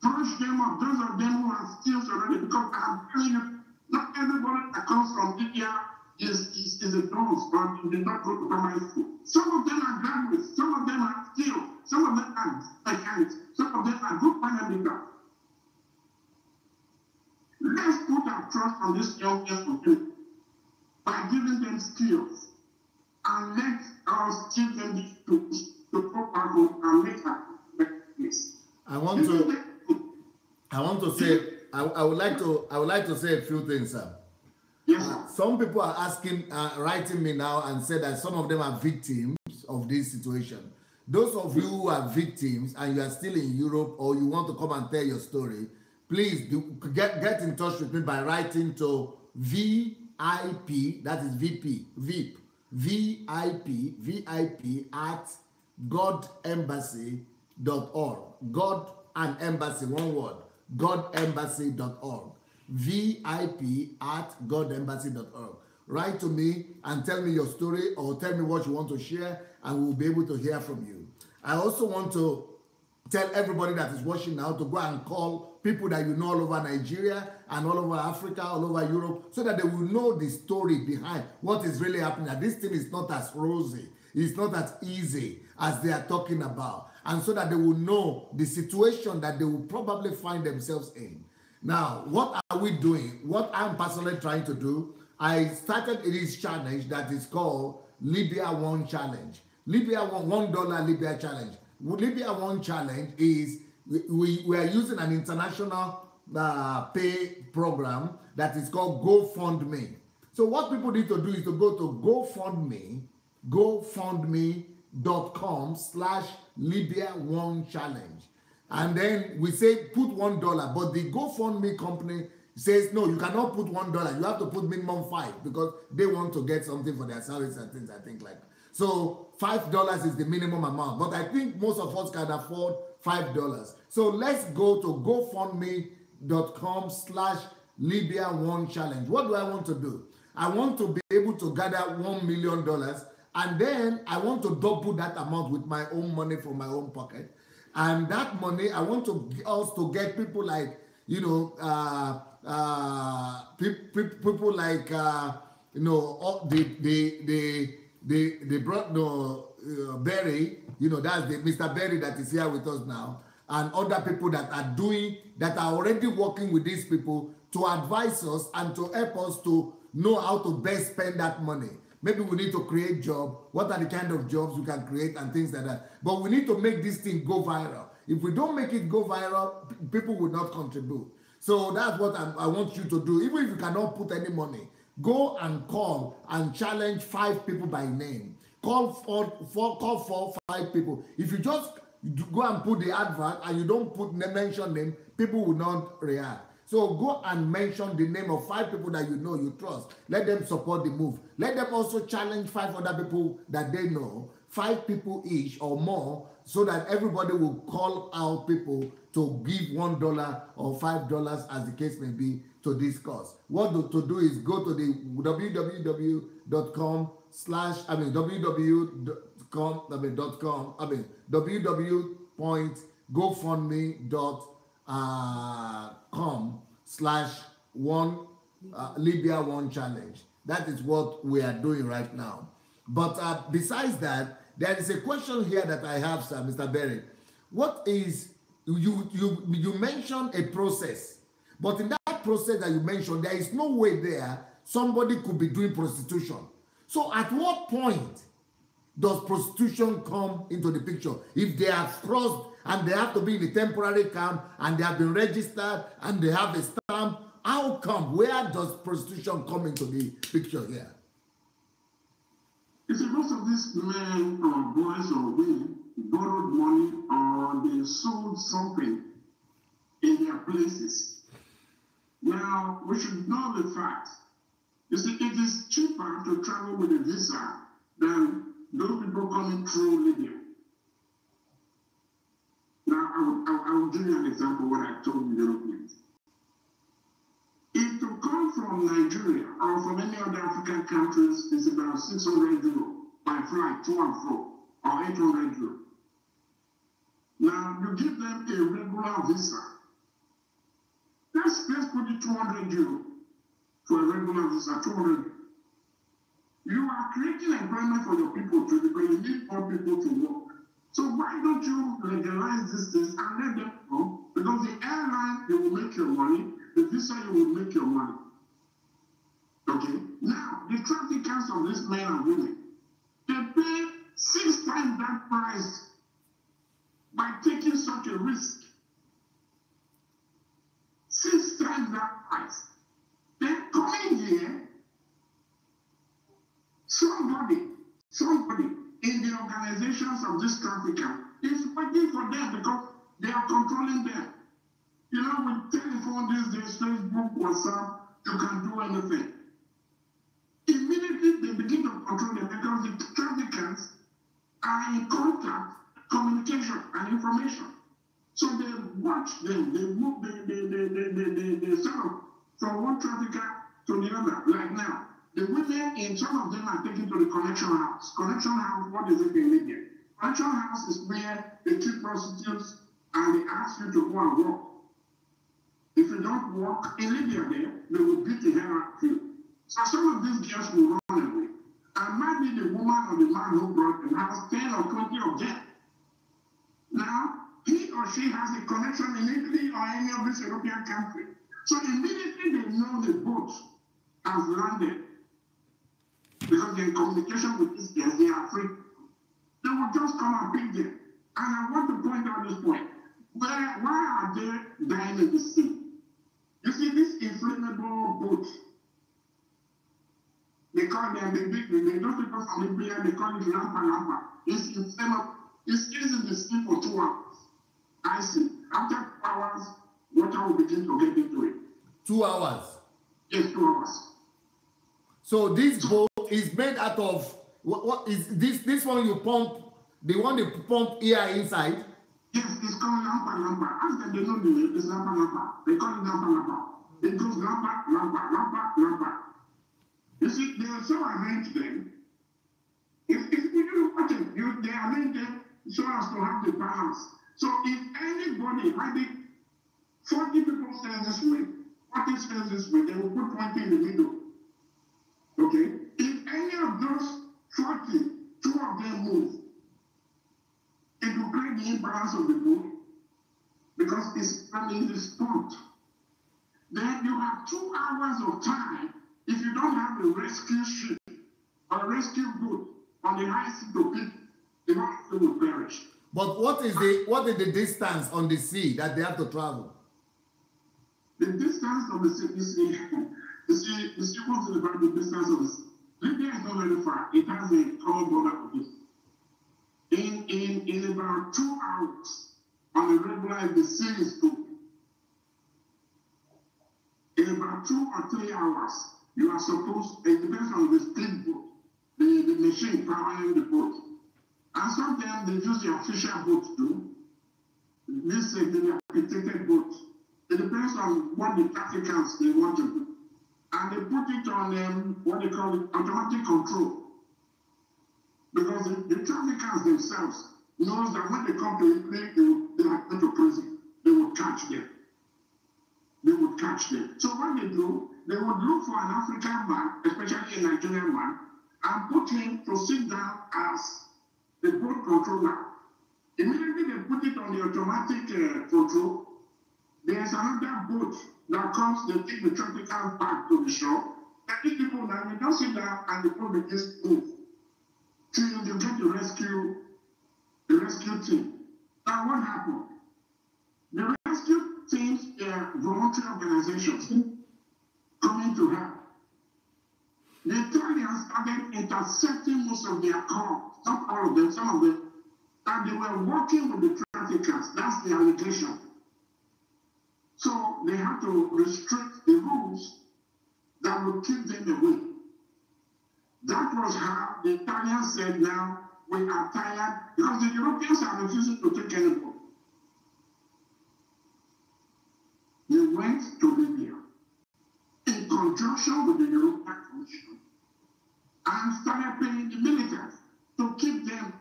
brush them up, those of them who have skills already, because I'm telling you, not everybody that comes from India is a nurse or did not go to primary school. Some of them are graduates, some of them are skilled, some of them are mechanics, some of them are good paramedics. Let's put our trust on this young people by giving them skills and let us give them these tools to go back home and make our place. I would like to say a few things, sir. Yes, Yes, sir. Some people are asking, writing me now and said that some of them are victims of this situation. Those of you who are victims and you are still in Europe or you want to come and tell your story, please get in touch with me by writing to VIP, that is VIP at godembassy.org. God and Embassy, one word, godembassy.org. VIP at godembassy.org. Write to me and tell me your story or tell me what you want to share, and we'll be able to hear from you. I also want to tell everybody that is watching now to go and call people that you know all over Nigeria and all over Africa, all over Europe, so that they will know the story behind what is really happening. That this thing is not as rosy, it's not as easy as they are talking about, and so that they will know the situation that they will probably find themselves in. Now, what are we doing? What I'm personally trying to do, I started this challenge that is called Libya One Challenge. Libya One, $1 Libya Challenge. Libya One Challenge is we are using an international pay program that is called GoFundMe. So what people need to do is to go to GoFundMe.com/Libya One Challenge. And then we say put $1, but the GoFundMe company says no, you cannot put $1. You have to put minimum $5 because they want to get something for their salaries and things, I think like that. So $5 is the minimum amount, but I think most of us can afford $5. So let's go to GoFundMe.com/Libya One Challenge. What do I want to do? I want to be able to gather $1 million, and then I want to double that amount with my own money from my own pocket. And that money, I want to also get people like, you know, people like, you know, they brought Berry, you know, that's the Mr. Berry that is here with us now, and other people that are already working with these people to advise us and to help us to know how to best spend that money. Maybe we need to create jobs. What are the kind of jobs we can create and things like that. But we need to make this thing go viral. If we don't make it go viral, people will not contribute. So that's what I want you to do. Even if you cannot put any money, go and call and challenge 5 people by name. Call 5 people. If you just go and put the advert and you don't mention them, people will not react. So go and mention the name of 5 people that you know, you trust. Let them support the move. Let them also challenge 5 other people that they know, 5 people each or more, so that everybody will call out people to give $1 or $5, as the case may be, to this cause. What to do is go to the www.gofundme.com/1 Libya One Challenge. That is what we are doing right now. But besides that, there is a question here that I have, sir, Mr. Berry. What is, you mentioned a process, but in that process that you mentioned, there is no way there somebody could be doing prostitution. So at what point does prostitution come into the picture? If they have crossed and they have to be in a temporary camp and they have been registered and they have a stamp, how come? Where does prostitution come into the picture here? You see, most of these men or boys or women borrowed money or they sold something in their places. Now, we should know the fact. You see, it is cheaper to travel with a visa than those people coming through Libya. Now, I will give you an example of what I told you earlier. If to come from Nigeria or from any other African countries is about 600 euro by flight to and fro, or 800 euro. Now, you give them a regular visa. Let's put it 200 euro for a regular visa, 200. You are creating employment for your people too, because you need more people to work. So why don't you legalize these things and let them go? Because the airline, they will make your money. The visa, you will make your money. Okay? Now, the traffickers of these men and women, they pay 6 times that price by taking such a risk. 6 times that price. Then coming here, somebody in the organizations of this trafficker is working for them because they are controlling them. You know, with telephone these days, Facebook, WhatsApp, you can do anything. Immediately they begin to control them because the traffickers are in contact, communication, and information. So they watch them, they move, they sort of from one trafficker to the other. Like now, the women in some of them are taken to the connection house. Connection house, what is it in Libya? Connection house is where they keep prostitutes and they ask you to go and work. If you don't work in Libya there, they will beat the hell out of you. So some of these girls will run away. And maybe the woman or the man who brought them has 10 or 20 of them. Now, he or she has a connection in Italy or any of these European countries. So immediately they know the boat has landed. Because they're in communication with these girls, they are free. They will just come and pick them. And I want to point out this point. Why are they dying in the sea? You see, this inflammable boat, they call them, those people from Libya, they call it lampa. It's inflammable. It stays in the sea for 2 hours. I see. After 2 hours, water will begin to get into it. 2 hours? Yes, 2 hours. So this boat is made out of, what is this one you pump, the one they pump air inside? Yes, it's called lampa. Ask them, they know the name, it's lampa. They call it lampa. It goes lampa. You see, they are so arranged them. If you watch it, they arrange them so as to have the balance. So if anybody, maybe 40 people stand this way, 40 stands this way, they will put 20 in the middle. Okay? If any of those 40, 2 of them move, it will create the imbalance of the boat because it's pumped. Then you have 2 hours of time if you don't have a rescue ship or a rescue boat on the high sea to pick, the whole thing will perish. But what is the distance on the sea that they have to travel? The distance of the sea, you see what's about the distance of the sea. Libya is not very far. It has a common border with it. In about 2 hours, on a regular, the sea is open. In about 2 or 3 hours, you are supposed, it depends on the speedboat, the machine powering the boat. And sometimes they use the official boat too. This is the reputed boat. It depends on what the traffickers they want to do. And they put it on what they call it, automatic control. Because the traffickers themselves knows that when they come to Italy, they are going to prison. They will catch them. So what they do, they would look for an African man, especially a Nigerian man, and put him to sit down as the boat controller. Immediately they put it on the automatic control. There's another boat that comes, they take the traffickers back to the shore. And these people now, they don't sit down and the boat begins to move till you get the rescue team. Now what happened? The rescue teams are voluntary organizations coming to help. The Italians started intercepting most of their calls, not all of them, some of them, and they were working with the traffickers. That's the allegation. So they had to restrict the rules that would keep them away. That was how the Italians said, now we are tired, because the Europeans are refusing to take any boat. They went to Libya in conjunction with the European Commission and started paying the military to keep them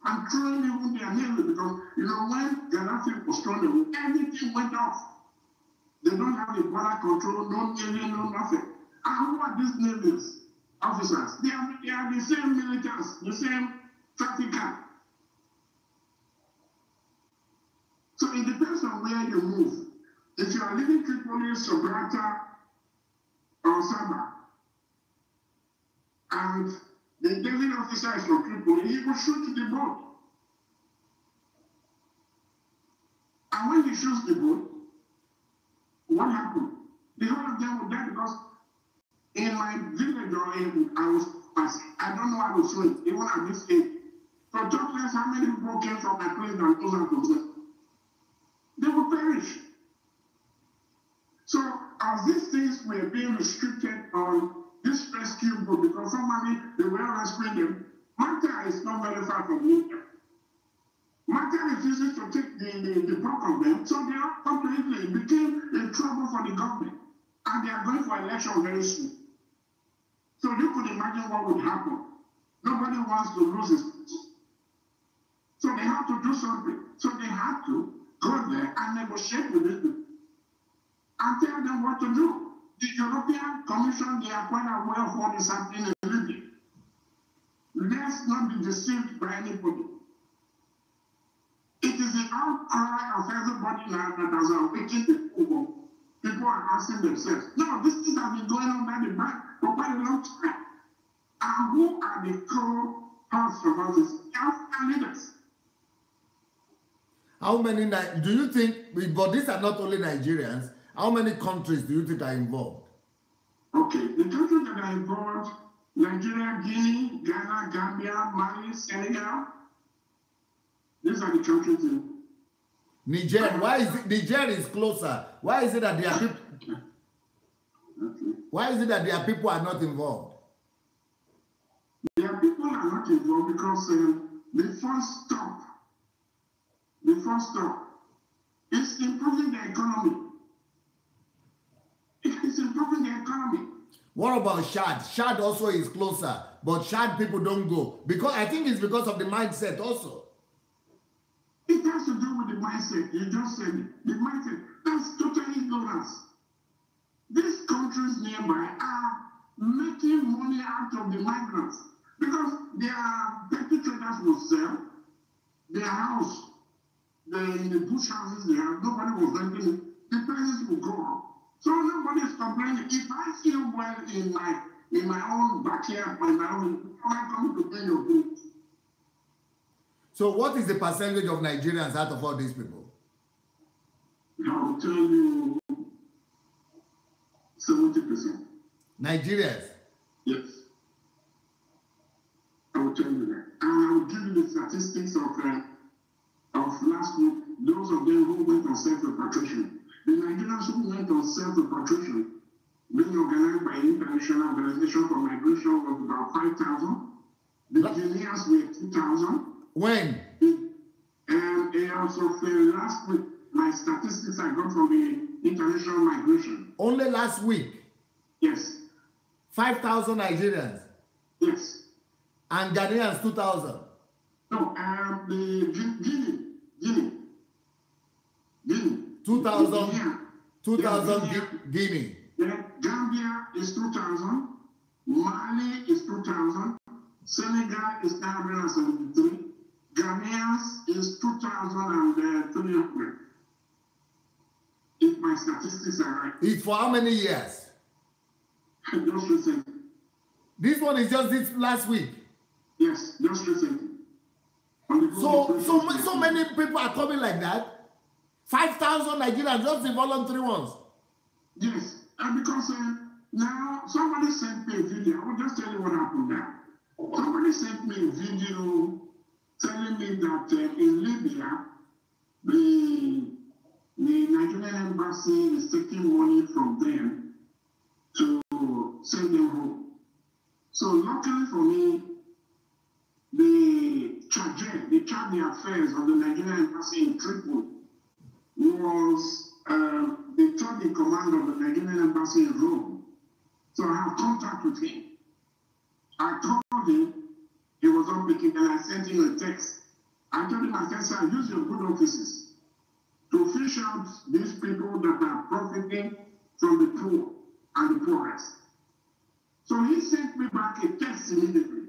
and throwing even their navy, because when Gaddafi was thrown away, everything went off. They don't have the border control, no navy, no nothing. And who are these navies officers? They are the same militaries, the same traffickers. So it depends on where you move. If you are living Tripoli, Sobrata, or Saba, and the David officer is from Tripoli, he will shoot the boat. And when he shoots the boat, what happened? The whole of them will die, because in my village, I was I don't know how to swim, even at this age. So talk less how many people came from my place and goes out to swim. They will perish. So as these things were being restricted on this rescue group, because somebody, they were rescuing them, Malta is not very far from India. Malta refuses to take the bulk of them, so they are completely became a trouble for the government. And they are going for election very soon. So you could imagine what would happen. Nobody wants to lose his place. So they have to do something. So they have to go there and negotiate with these people and tell them what to do. The European Commission, they are quite aware of what is happening in Libya. Let's not be deceived by anybody. It is the outcry of everybody now that has awakened the people. People are asking themselves, no, this thing has been going on by the back for quite a long time. And who are the core parts of all this? African leaders. How many, do you think, but these are not only Nigerians, how many countries do you think are involved? Okay, the countries that are involved, Nigeria, Guinea, Ghana, Gambia, Mali, Senegal, these are the countries in Niger, why is it, Niger is closer? Why is it that their people, why is it that their people are not involved? Their people are not involved because the first stop is improving the economy. It is improving the economy. What about Chad? Chad also is closer, but Chad people don't go. Because I think it's because of the mindset also. It has to do with the mindset. You just said it. The mindset. That's total ignorance. These countries nearby are making money out of the migrants because their petty traders will sell their house. In the bush houses they have, nobody was renting it. The prices will go up. So nobody is complaining. If I feel well in my own backyard, in my own, how am I coming to pay your bills? So what is the percentage of Nigerians out of all these people? I will tell you 70%. Nigerians? Yes. I will tell you that. And I will give you the statistics of last week, those of them who went on self-repatriation. The Nigerians who went on self-repatriation, being organized by an international organization for migration, was about 5,000. The Guineans were 2,000. When? And also last week, my statistics I got from the international migration. Only last week? Yes. 5,000 Nigerians? Yes. And Ghanaians 2,000? No, the Guinea. 2,000 Guinea. Yeah, Gambia is 2,000. Mali is 2,000. Senegal is 973. Ghanaians is 2,300. If my statistics are right. It's for how many years? Just recently. This one is just this last week? Yes, just recently. So many people are coming like that? 5,000 Nigerians, just the voluntary ones? Yes, and because now somebody sent me a video. I will just tell you what happened now. Somebody sent me a video telling me that in Libya, the Nigerian embassy is taking money from them to send them home. So luckily for me, the charge the affairs of the Nigerian embassy in Tripoli was the third in command of the Nigerian embassy in Rome. So I have contact with him. I called him, he was not picking, and I sent him a text. I told him, I said, sir, use your good offices to fish out these people that are profiting from the poor and the poorest. So he sent me back a text immediately,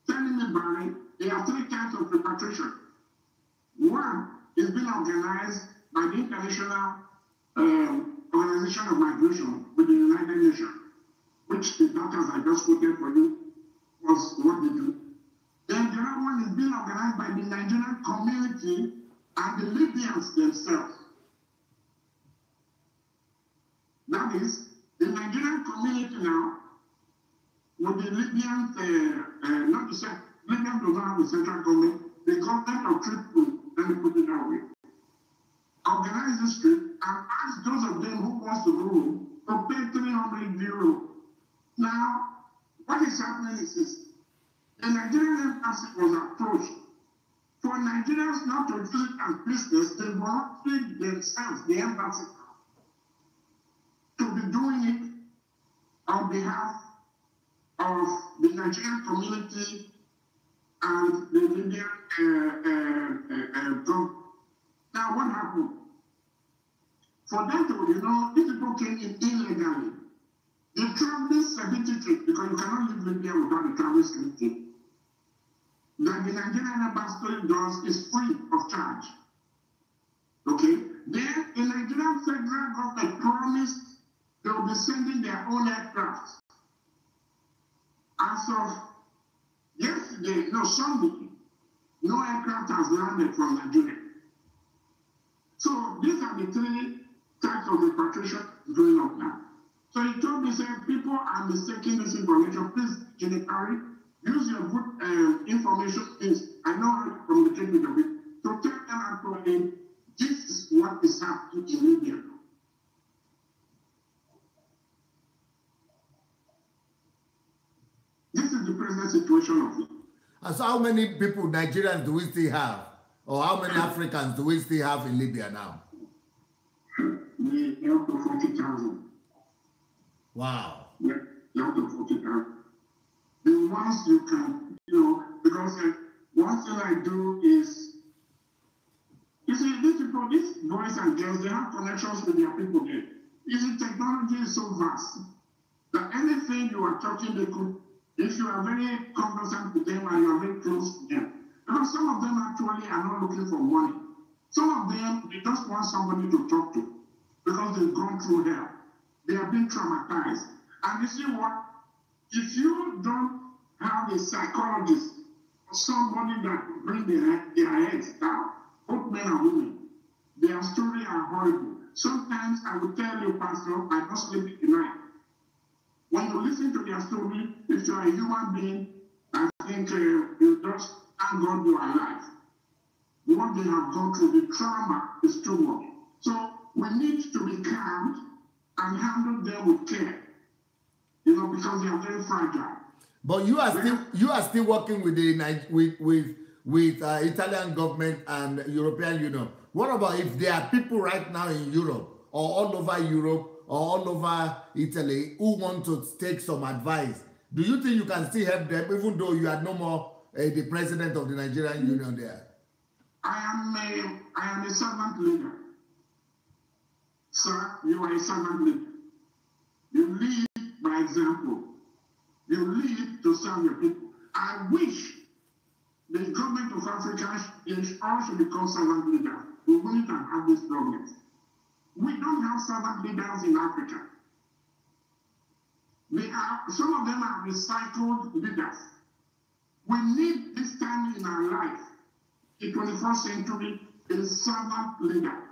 telling me, Barry, there are 3 kinds of repatriation. One is being organized by the International Organization of Migration with the United Nations, which the doctors I just quoted for you was what they do. Then the other one is being organized by the Nigerian community and the Libyans themselves. That is, the Nigerian community now with the Libyan, not the Libyan does not have a central government. The government of Tripoli, let me put it that way, organize this trip and ask those of them who wants to go home to pay 300 euro. Now, what is happening is this. The Nigerian embassy was approached. For Nigerians not to use it as business, they volunteered themselves, the embassy, to be doing it on behalf of the Nigerian community and the Libyan government. Now, what happened? For them to, these people came in illegally. The traveling certificate, because you cannot leave Libya without a traveling certificate, that the Nigerian embassy does is free of charge. Okay? Then the Nigerian federal government promised they will be sending their own aircraft. As of yesterday, Sunday, no aircraft has landed from Nigeria. So these are the three types of repatriation going on now. So he told me, said, people are mistaking this information. Please, Jennifer, use your good information. I know how to communicate with them. To tell them actually, this is what is happening in Libya. This is the present situation of it. And so how many people, Nigerians, do we still have? Or how many Africans do we still have in Libya now? We up to 40,000. Wow. Yeah, up to 40,000. The ones you can, because one thing I do is, you see, these people, these boys and girls, they have connections with their people there. You see, technology is so vast that anything you are talking, they could, if you are very conversant with them and you are very close to them. Because some of them actually are not looking for money. Some of them, they just want somebody to talk to because they've gone through hell. They have been traumatized. And you see what? If you don't have a psychologist or somebody that bring their heads down, both men and women, their stories are horrible. Sometimes I will tell you, Pastor, I don't sleep at night. When you listen to their story, if you're a human being, I think you just thank God you are alive. What they have gone through, the trauma is too much. So we need to be calm and handle them with care, because they are very fragile. But you are still working with the Italian government and European Union. What about if there are people right now in Europe or all over Europe or all over Italy who want to take some advice? Do you think you can still help them even though you are no more the president of the Nigerian Union there? I am a servant leader. Sir, you are a servant leader. You lead by example. You lead to serve your people. I wish the government of Africa all should become servant leaders. We wouldn't have this problem. We don't have servant leaders in Africa. Some of them are recycled leaders. We need this time in our life, the 21st century, a servant leader.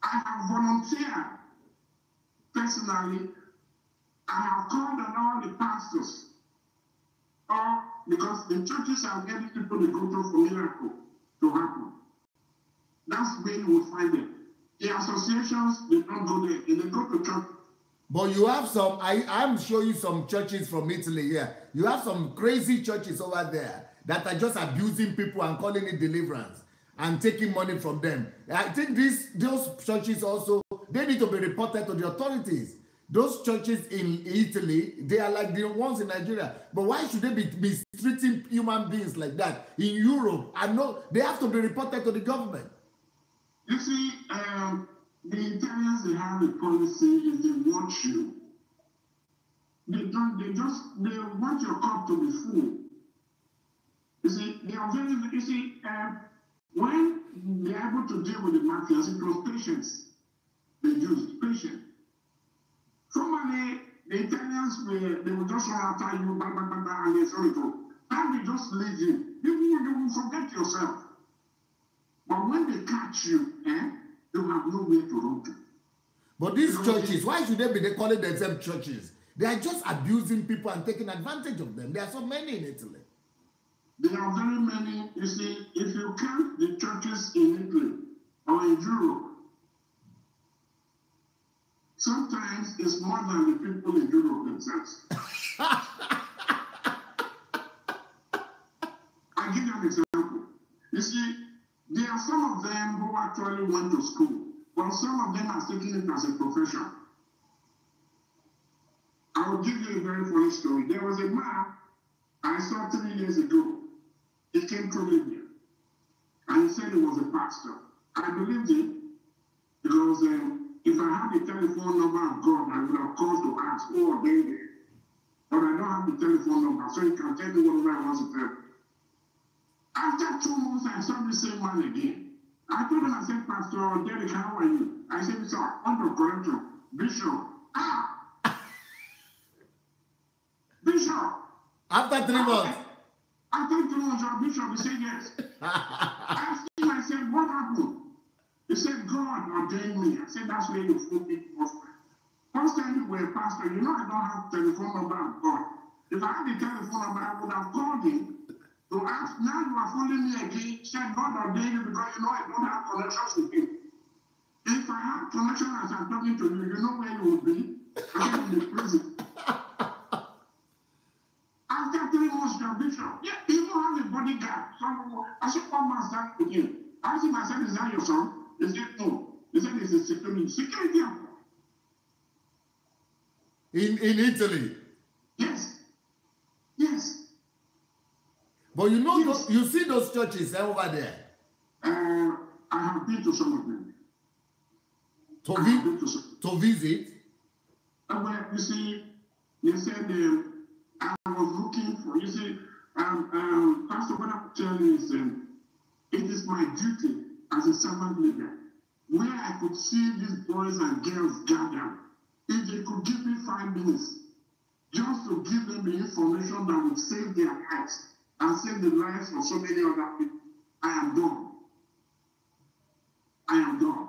I have volunteered personally. I have called on all the pastors, because the churches are getting people to go through for miracle to happen. That's where you will find them. The associations, they don't go there, they go to church. But you have some, I'm showing you some churches from Italy here. You have some crazy churches over there that are just abusing people and calling it deliverance and taking money from them. I think those churches also, they need to be reported to the authorities. Those churches in Italy, they are like the ones in Nigeria. But why should they be mistreating human beings like that? In Europe, I know they have to be reported to the government. You see, the Italians, they have a policy is they watch you. They want your cup to be full. You see, they are when they're able to deal with the mafias, it was patience. They used patience. Formerly, the Italians they would just run after you, and they sorry to. Now they just leave you. You will forget yourself. But when they catch you, you have nowhere to run to. But these churches, why should they calling themselves churches? They are just abusing people and taking advantage of them. There are so many in Italy. There are very many. You see, if you count the churches in Italy or in Europe, sometimes it's more than the people in Europe themselves. I'll give you an example. You see, there are some of them who actually went to school, but some of them are taking it as a profession. I will give you a very funny story. There was a man I saw 3 years ago. He came through Libya, and he said he was a pastor. I believed him because if I had the telephone number of God, I would have called to ask who ordained him. But I don't have the telephone number, so he can tell me whatever I want to tell. After 2 months, I saw the same man again. I told him, I said, Pastor Derek, how are you? I said, sir, point of correction, Bishop. Bishop. After 3 months. After 3 months, your bishop, he said yes. I asked him, I said, what happened? He said, God ordained me. I said, that's where you fool people. First time you were a pastor, you know I don't have telephone number of God. If I had the telephone number, I would have called him to ask. Now you are fooling me again. He said, God ordained you because you know I don't have connections with him. If I had connection as I'm talking to you, you know where you would be? I would be in prison. After 3 months, your bishop, yeah, he even have a bodyguard. So I said, one man started with him. I asked him, I said, is that your son? He said, no. He said, it's a security. Security. In Italy? Yes. Yes. But you know, yes. You see those churches over there? I have been to some of them. To visit? Well, you see, they said I was looking for, you see, Pastor, what I'm telling you is it is my duty as a servant leader where I could see these boys and girls gather. If they could give me 5 minutes just to give them the information that would save their lives and save the lives of so many other people, I am done. I am done.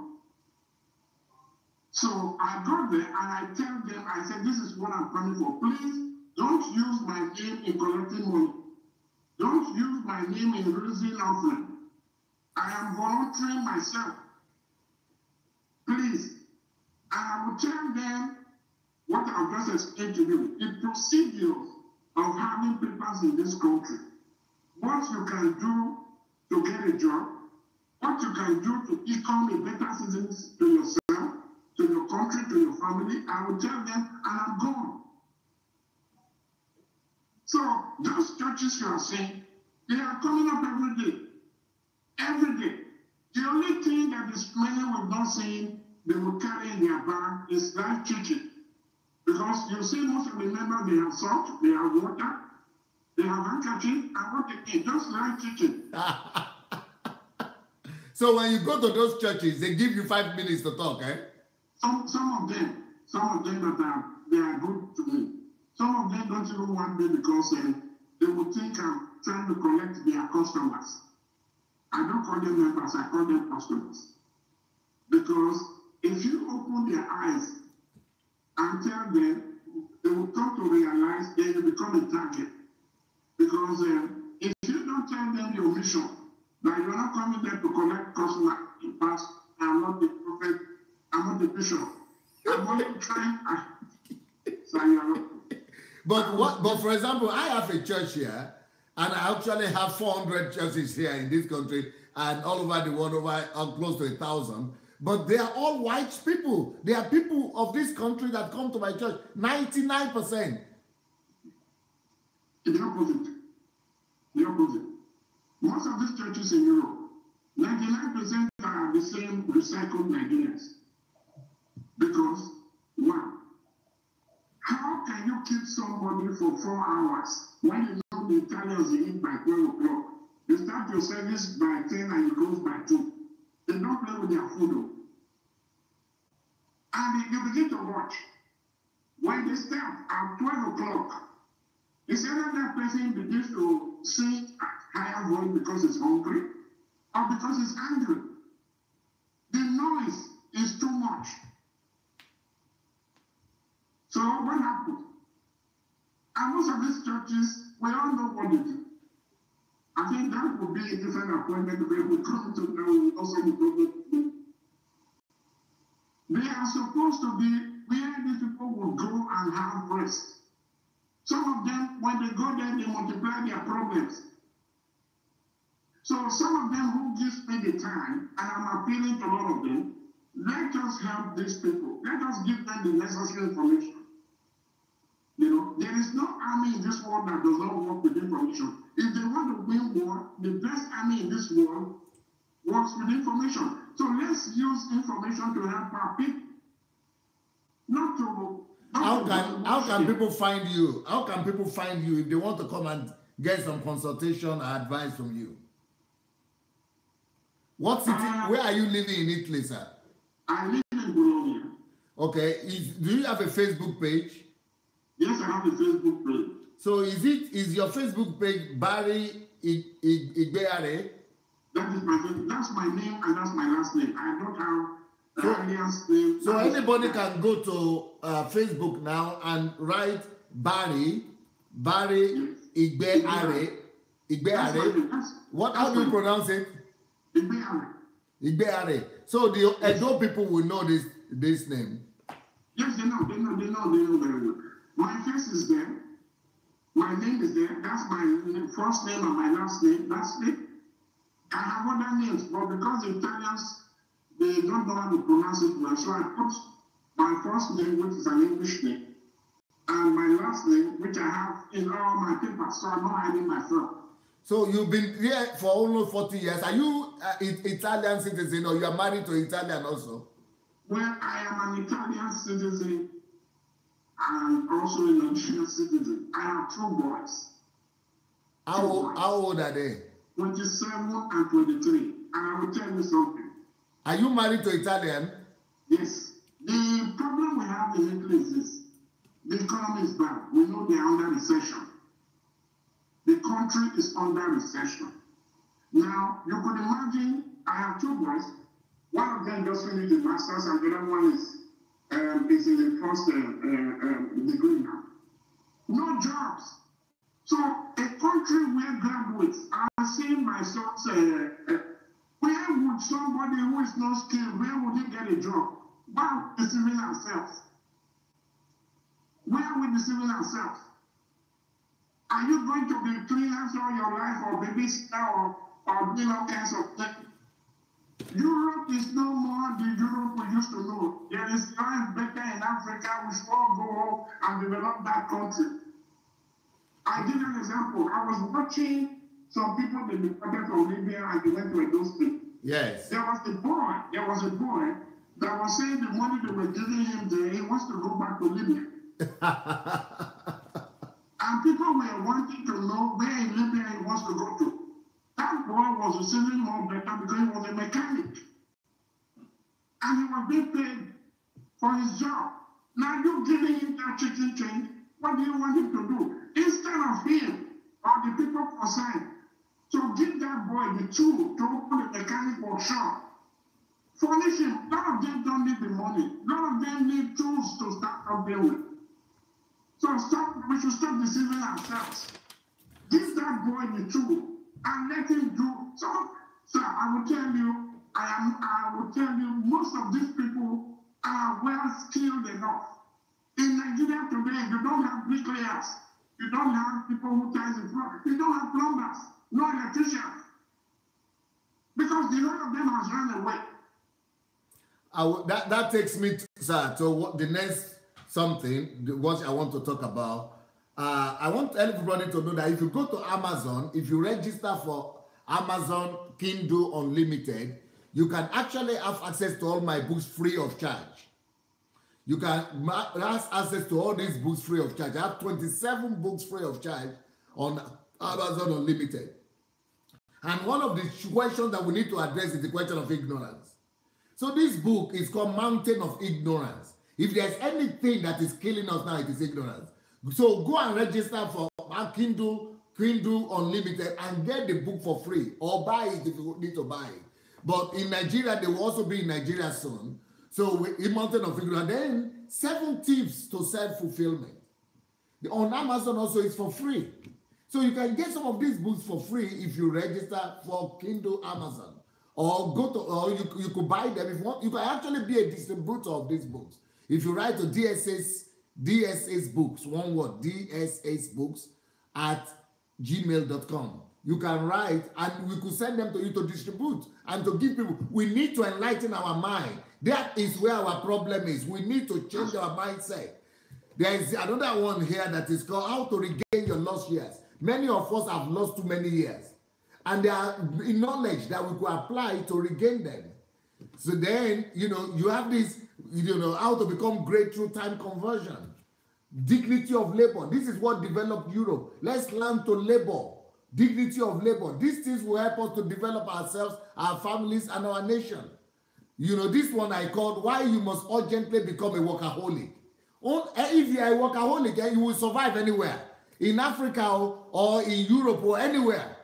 So I got there and I tell them, I said, this is what I'm coming for. Please don't use my name in collecting money. Don't use my name in raising offering. I am volunteering myself. Please. And I will tell them what I've just explained to you. The procedures of having papers in this country. What you can do to get a job. What you can do to become a better citizen to yourself, to your country, to your family. I will tell them, and I'm gone. So those churches you are saying, they are coming up every day. Every day. The only thing that is many will not saying they will carry in their bag is life teaching. Because you see most of the members, they have salt, they have water, they have handkerchief, and what they need, just life teaching. So when you go to those churches, they give you 5 minutes to talk, eh? Some of them that they are good to me. Some of them don't even want me because they will think I'm trying to collect their customers. I don't call them members, I call them customers. Because if you open their eyes and tell them, they will come to realize then you become a target. Because if you don't tell them your mission, that you're not coming there to collect customers, in fact, I'm not the prophet, I'm not the bishop. I'm only trying But for example, I have a church here, and I actually have 400 churches here in this country, and all over the world, close to 1,000. But they are all white people. They are people of this country that come to my church. 99%. The opposite. The opposite. Most of these churches in Europe, 99% are the same recycled Nigerians. Because, one, how can you keep somebody for 4 hours when you know the Italians eat by 12 o'clock? You start your service by 10 and it goes by 2. They don't play with their food. And you begin to watch. When they start at 12 o'clock, is either that person begins to sing at higher voice because he's hungry or because he's angry. The noise is too much. So what happens? And most of these churches, we all know what they do. I think that would be a different appointment where we come to now also do. They are supposed to be where these people will go and have rest. Some of them, when they go there, they multiply their problems. So some of them who gives me the time, and I'm appealing to all of them, let us help these people. Let us give them the necessary information. You know, there is no army in this world that does not work with information. If they want to win war, the best army in this world works with information. So let's use information to help our people. Not to... How can people find you? How can people find you if they want to come and get some consultation or advice from you? What city? Where are you living in Italy, sir? I live in Bologna. Okay. Do you have a Facebook page? Yes, I have a Facebook page. So is your Facebook page Barry Igbeare? That is my name. That's my name and that's my last name. I don't have alias name. So anybody can go to Facebook now and write Barry Igbeare. How do you pronounce it? Igbeare. So the Edo people will know this name. Yes, they know very well. My face is there. My name is there. That's my first name and my last name. That's it. I have other names, but because the Italians, they don't know how to pronounce it well, so I put my first name, which is an English name, and my last name, which I have in all my papers, so I'm not hiding myself. So you've been here for almost 40 years. Are you Italian citizen or you are married to Italian also? Well, I am an Italian citizen and also a Nigerian citizen. I have two boys. How old are they? 27 and 23. And I will tell you something. Are you married to Italian? Yes. The problem we have in Italy is this. The economy is bad. We know they are under recession. The country is under recession. Now, you could imagine, I have two boys. One of them just finished the master's and the other one is in the first degree now. No jobs. So a country where graduates are seeing my sons, where would somebody who is not skilled, where would he get a job? Why deceiving ourselves? Where are we deceiving ourselves? Are you going to be cleaners all your life or babysitter or doing all kinds of things? Europe is no more the Europe we used to know. There is life better in Africa. We should all go home and develop that country. I give you an example. I was watching some people that departed from Libya and they went to Edo State. Yes. There was a boy that was saying the money they were giving him there, he wants to go back to Libya. And people were wanting to know where in Libya he wants to go to. That boy was receiving more better because he was a mechanic. And he was being paid for his job. Now you're giving him that chicken change. What do you want him to do? Instead of him or the people concerned, to give that boy the tool to open a mechanic workshop. Furnish him. None of them don't need the money. None of them need tools to start up there with. So we should stop deceiving ourselves. Give that boy the tool and let him do. So I will tell you, most of these people are well skilled enough. In Nigeria today, you don't have bricklayers. You don't have people who ties the floor. You don't have plumbers, no electricians. Because the lot of them has run away. That takes me, sir, to the next what I want to talk about. I want everybody to know that if you go to Amazon, if you register for Amazon Kindle Unlimited, you can actually have access to all my books free of charge. You can have access to all these books free of charge. I have 27 books free of charge on Amazon Unlimited. And one of the questions that we need to address is the question of ignorance. So this book is called Mountain of Ignorance. If there's anything that is killing us now, it is ignorance. So go and register for Kindle Unlimited and get the book for free, or buy it if you need to buy it. But in Nigeria, they will also be in Nigeria soon. So in Mountain of Ignorance, then 7 tips to self-fulfillment. On Amazon also it's for free. So you can get some of these books for free if you register for Kindle Amazon. Or go to, or you could buy them if you want. You can actually be a distributor of these books. If you write to DSS Books, one word, DSS Books at gmail.com. You can write and we could send them to you to distribute and to give people. We need to enlighten our mind. That is where our problem is. We need to change our mindset. There is another one here that is called How to Regain Your Lost Years. Many of us have lost too many years. And there are knowledge that we could apply to regain them. So then, you have this, how to become great through time conversion. Dignity of labor. This is what developed Europe. Let's learn to labor. Dignity of labor. These things will help us to develop ourselves, our families, and our nation. This one I called Why You Must Urgently Become a Workaholic. If you are a workaholic, you will survive anywhere. In Africa or in Europe or anywhere.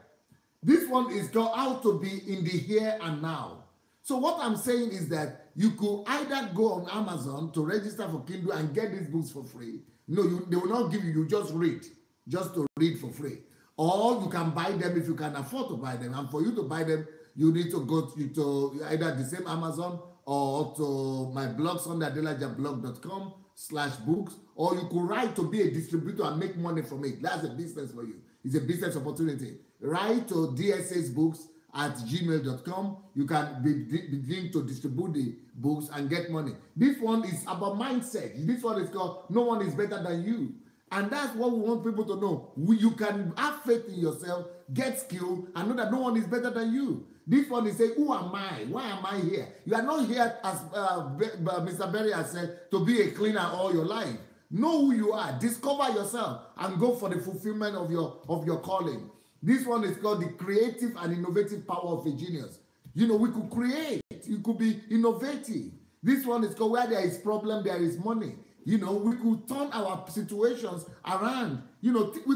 This one is called How to Be in the Here and Now. So what I'm saying is that you could either go on Amazon to register for Kindle and get these books for free. No, they will not give you just read, just to read for free. Or you can buy them if you can afford to buy them. And for you to buy them, you need to go to either the same Amazon or to my blog, adelajablog.com/books, or you could write to be a distributor and make money from it. That's a business for you. It's a business opportunity. Write to DSSBooks at gmail.com. You can begin to distribute the books and get money. This one is about mindset. This one is called No One is Better Than You. And that's what we want people to know. You can have faith in yourself, get skilled, and know that no one is better than you. This one is saying, who am I? Why am I here? You are not here, as Mr. Berry has said, to be a cleaner all your life. Know who you are. Discover yourself and go for the fulfillment of your calling. This one is called the creative and innovative power of a genius. We could create. You could be innovative. This one is called Where There Is Problem, There Is Money. We could turn our situations around. We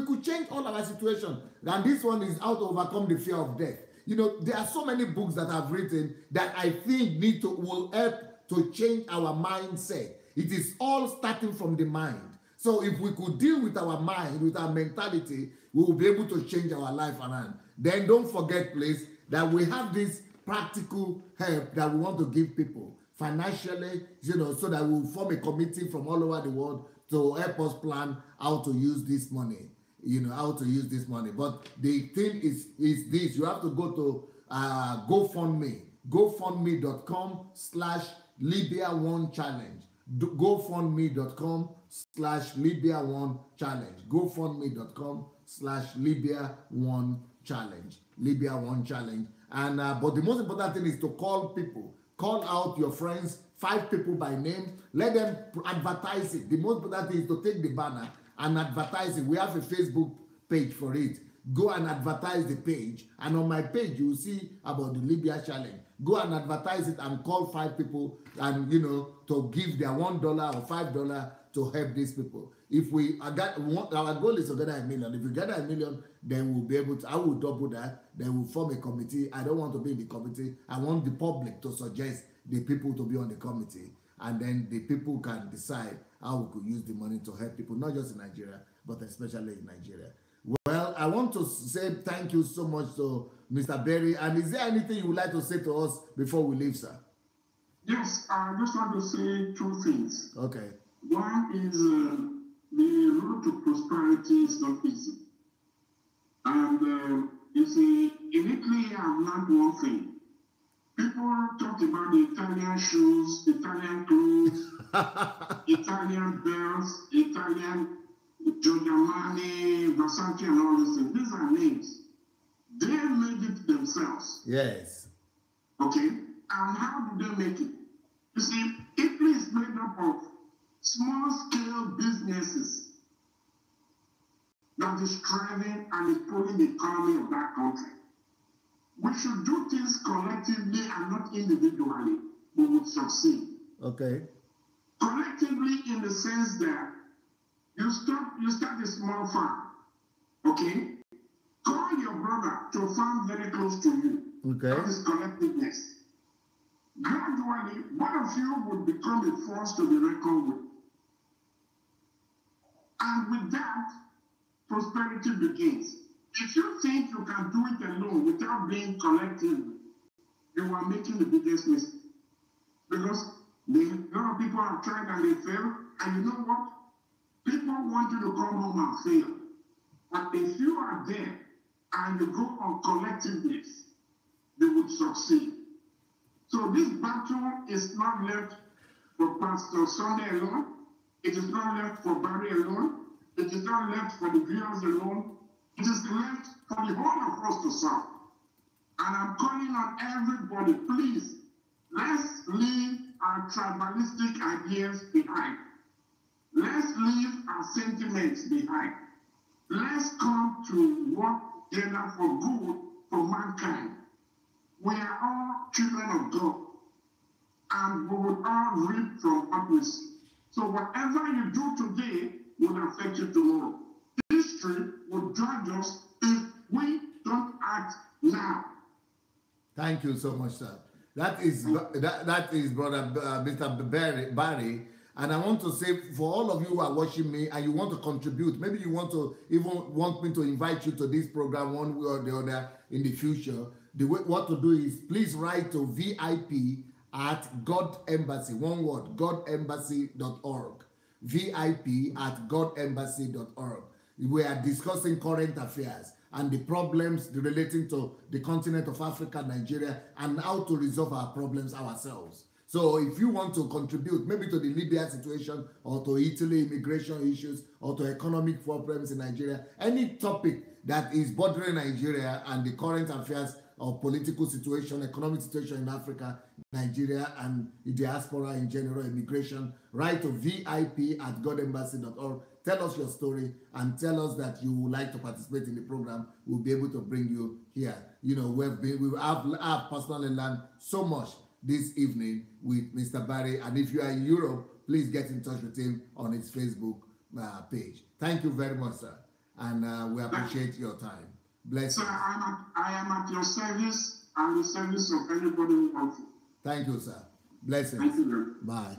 could change all our situations. And this one is How to Overcome the Fear of Death. There are so many books that I've written that I think will help to change our mindset. It is all starting from the mind. So if we could deal with our mind, with our mentality, we will be able to change our life around. Then don't forget, please, that we have this practical help that we want to give people financially, so that we'll form a committee from all over the world to help us plan how to use this money, how to use this money. But the thing is this, you have to go to GoFundMe, GoFundMe.com/Libya1Challenge, GoFundMe.com/Libya1Challenge, GoFundMe.com/Libya1Challenge, Libya1Challenge. And but the most important thing is to call people. Call out your friends, 5 people by name. Let them advertise it. The most important thing is to take the banner and advertise it. We have a Facebook page for it. Go and advertise the page. And on my page, you will see about the Libya Challenge. Go and advertise it and call 5 people and, to give their $1 or $5 to help these people. If our goal is to get $1 million. If we get $1 million, then we'll be able to, I will double that. Then we'll form a committee. I don't want to be in the committee. I want the public to suggest the people to be on the committee. And then the people can decide how we could use the money to help people, not just in Nigeria, but especially in Nigeria. Well, I want to say thank you so much to Mr. Berry. And is there anything you would like to say to us before we leave, sir? Yes, I just want to say 2 things. Okay. One is the road to prosperity is not easy. And you see, in Italy, I've learned one thing. People talk about the Italian shoes, Italian clothes, Italian belts, Italian Giordani, Versace, and all these things. These are names. They made it themselves. Yes. Okay? And how do they make it? You see, Italy is made up of small-scale businesses that is thriving and is pulling the economy of that country. We should do things collectively and not individually. We would succeed. Okay. Collectively, in the sense that you start a small farm. Okay? Call your brother to a farm very close to you. Okay. That is collectiveness. Gradually, one of you would become a force to be reckoned with. And with that, prosperity begins. If you think you can do it alone without being collective, you are making the biggest mistake. Because a lot of people have tried and they fail. And you know what? People want you to come home and fail. But if you are there and you go on collectiveness, you would succeed. So this battle is not left for Pastor Sunday alone. It is not left for Barry alone. It is not left for the viewers alone. It is left for the whole of us to solve. And I'm calling on everybody, please, let's leave our tribalistic ideas behind. Let's leave our sentiments behind. Let's come to work together for good for mankind. We are all children of God, and we will all reap from what we see. So whatever you do today will affect you tomorrow. History will judge us if we don't act now. Thank you so much, sir. That is brother Mr. Barry. And I want to say, for all of you who are watching me and you want to contribute, maybe you want to even want me to invite you to this program one way or the other in the future, what to do is please write to VIP@GodEmbassy, one word, godembassy.org. VIP@godembassy.org. We are discussing current affairs and the problems relating to the continent of Africa, Nigeria, and how to resolve our problems ourselves. So if you want to contribute maybe to the Libya situation or to Italy immigration issues or to economic problems in Nigeria, any topic that is bothering Nigeria and the current affairs of political situation, economic situation in Africa, Nigeria, and the diaspora in general, immigration, write to VIP@godembassy.org. Tell us your story and tell us that you would like to participate in the program. We'll be able to bring you here. You know, we have personally learned so much this evening with Mr. Barry. And if you are in Europe, please get in touch with him on his Facebook page. Thank you very much, sir. And we appreciate your time. Bless you. Sir, I am at your service and the service of anybody who wants it. Thank you, sir. Blessings. Thank you. Bye.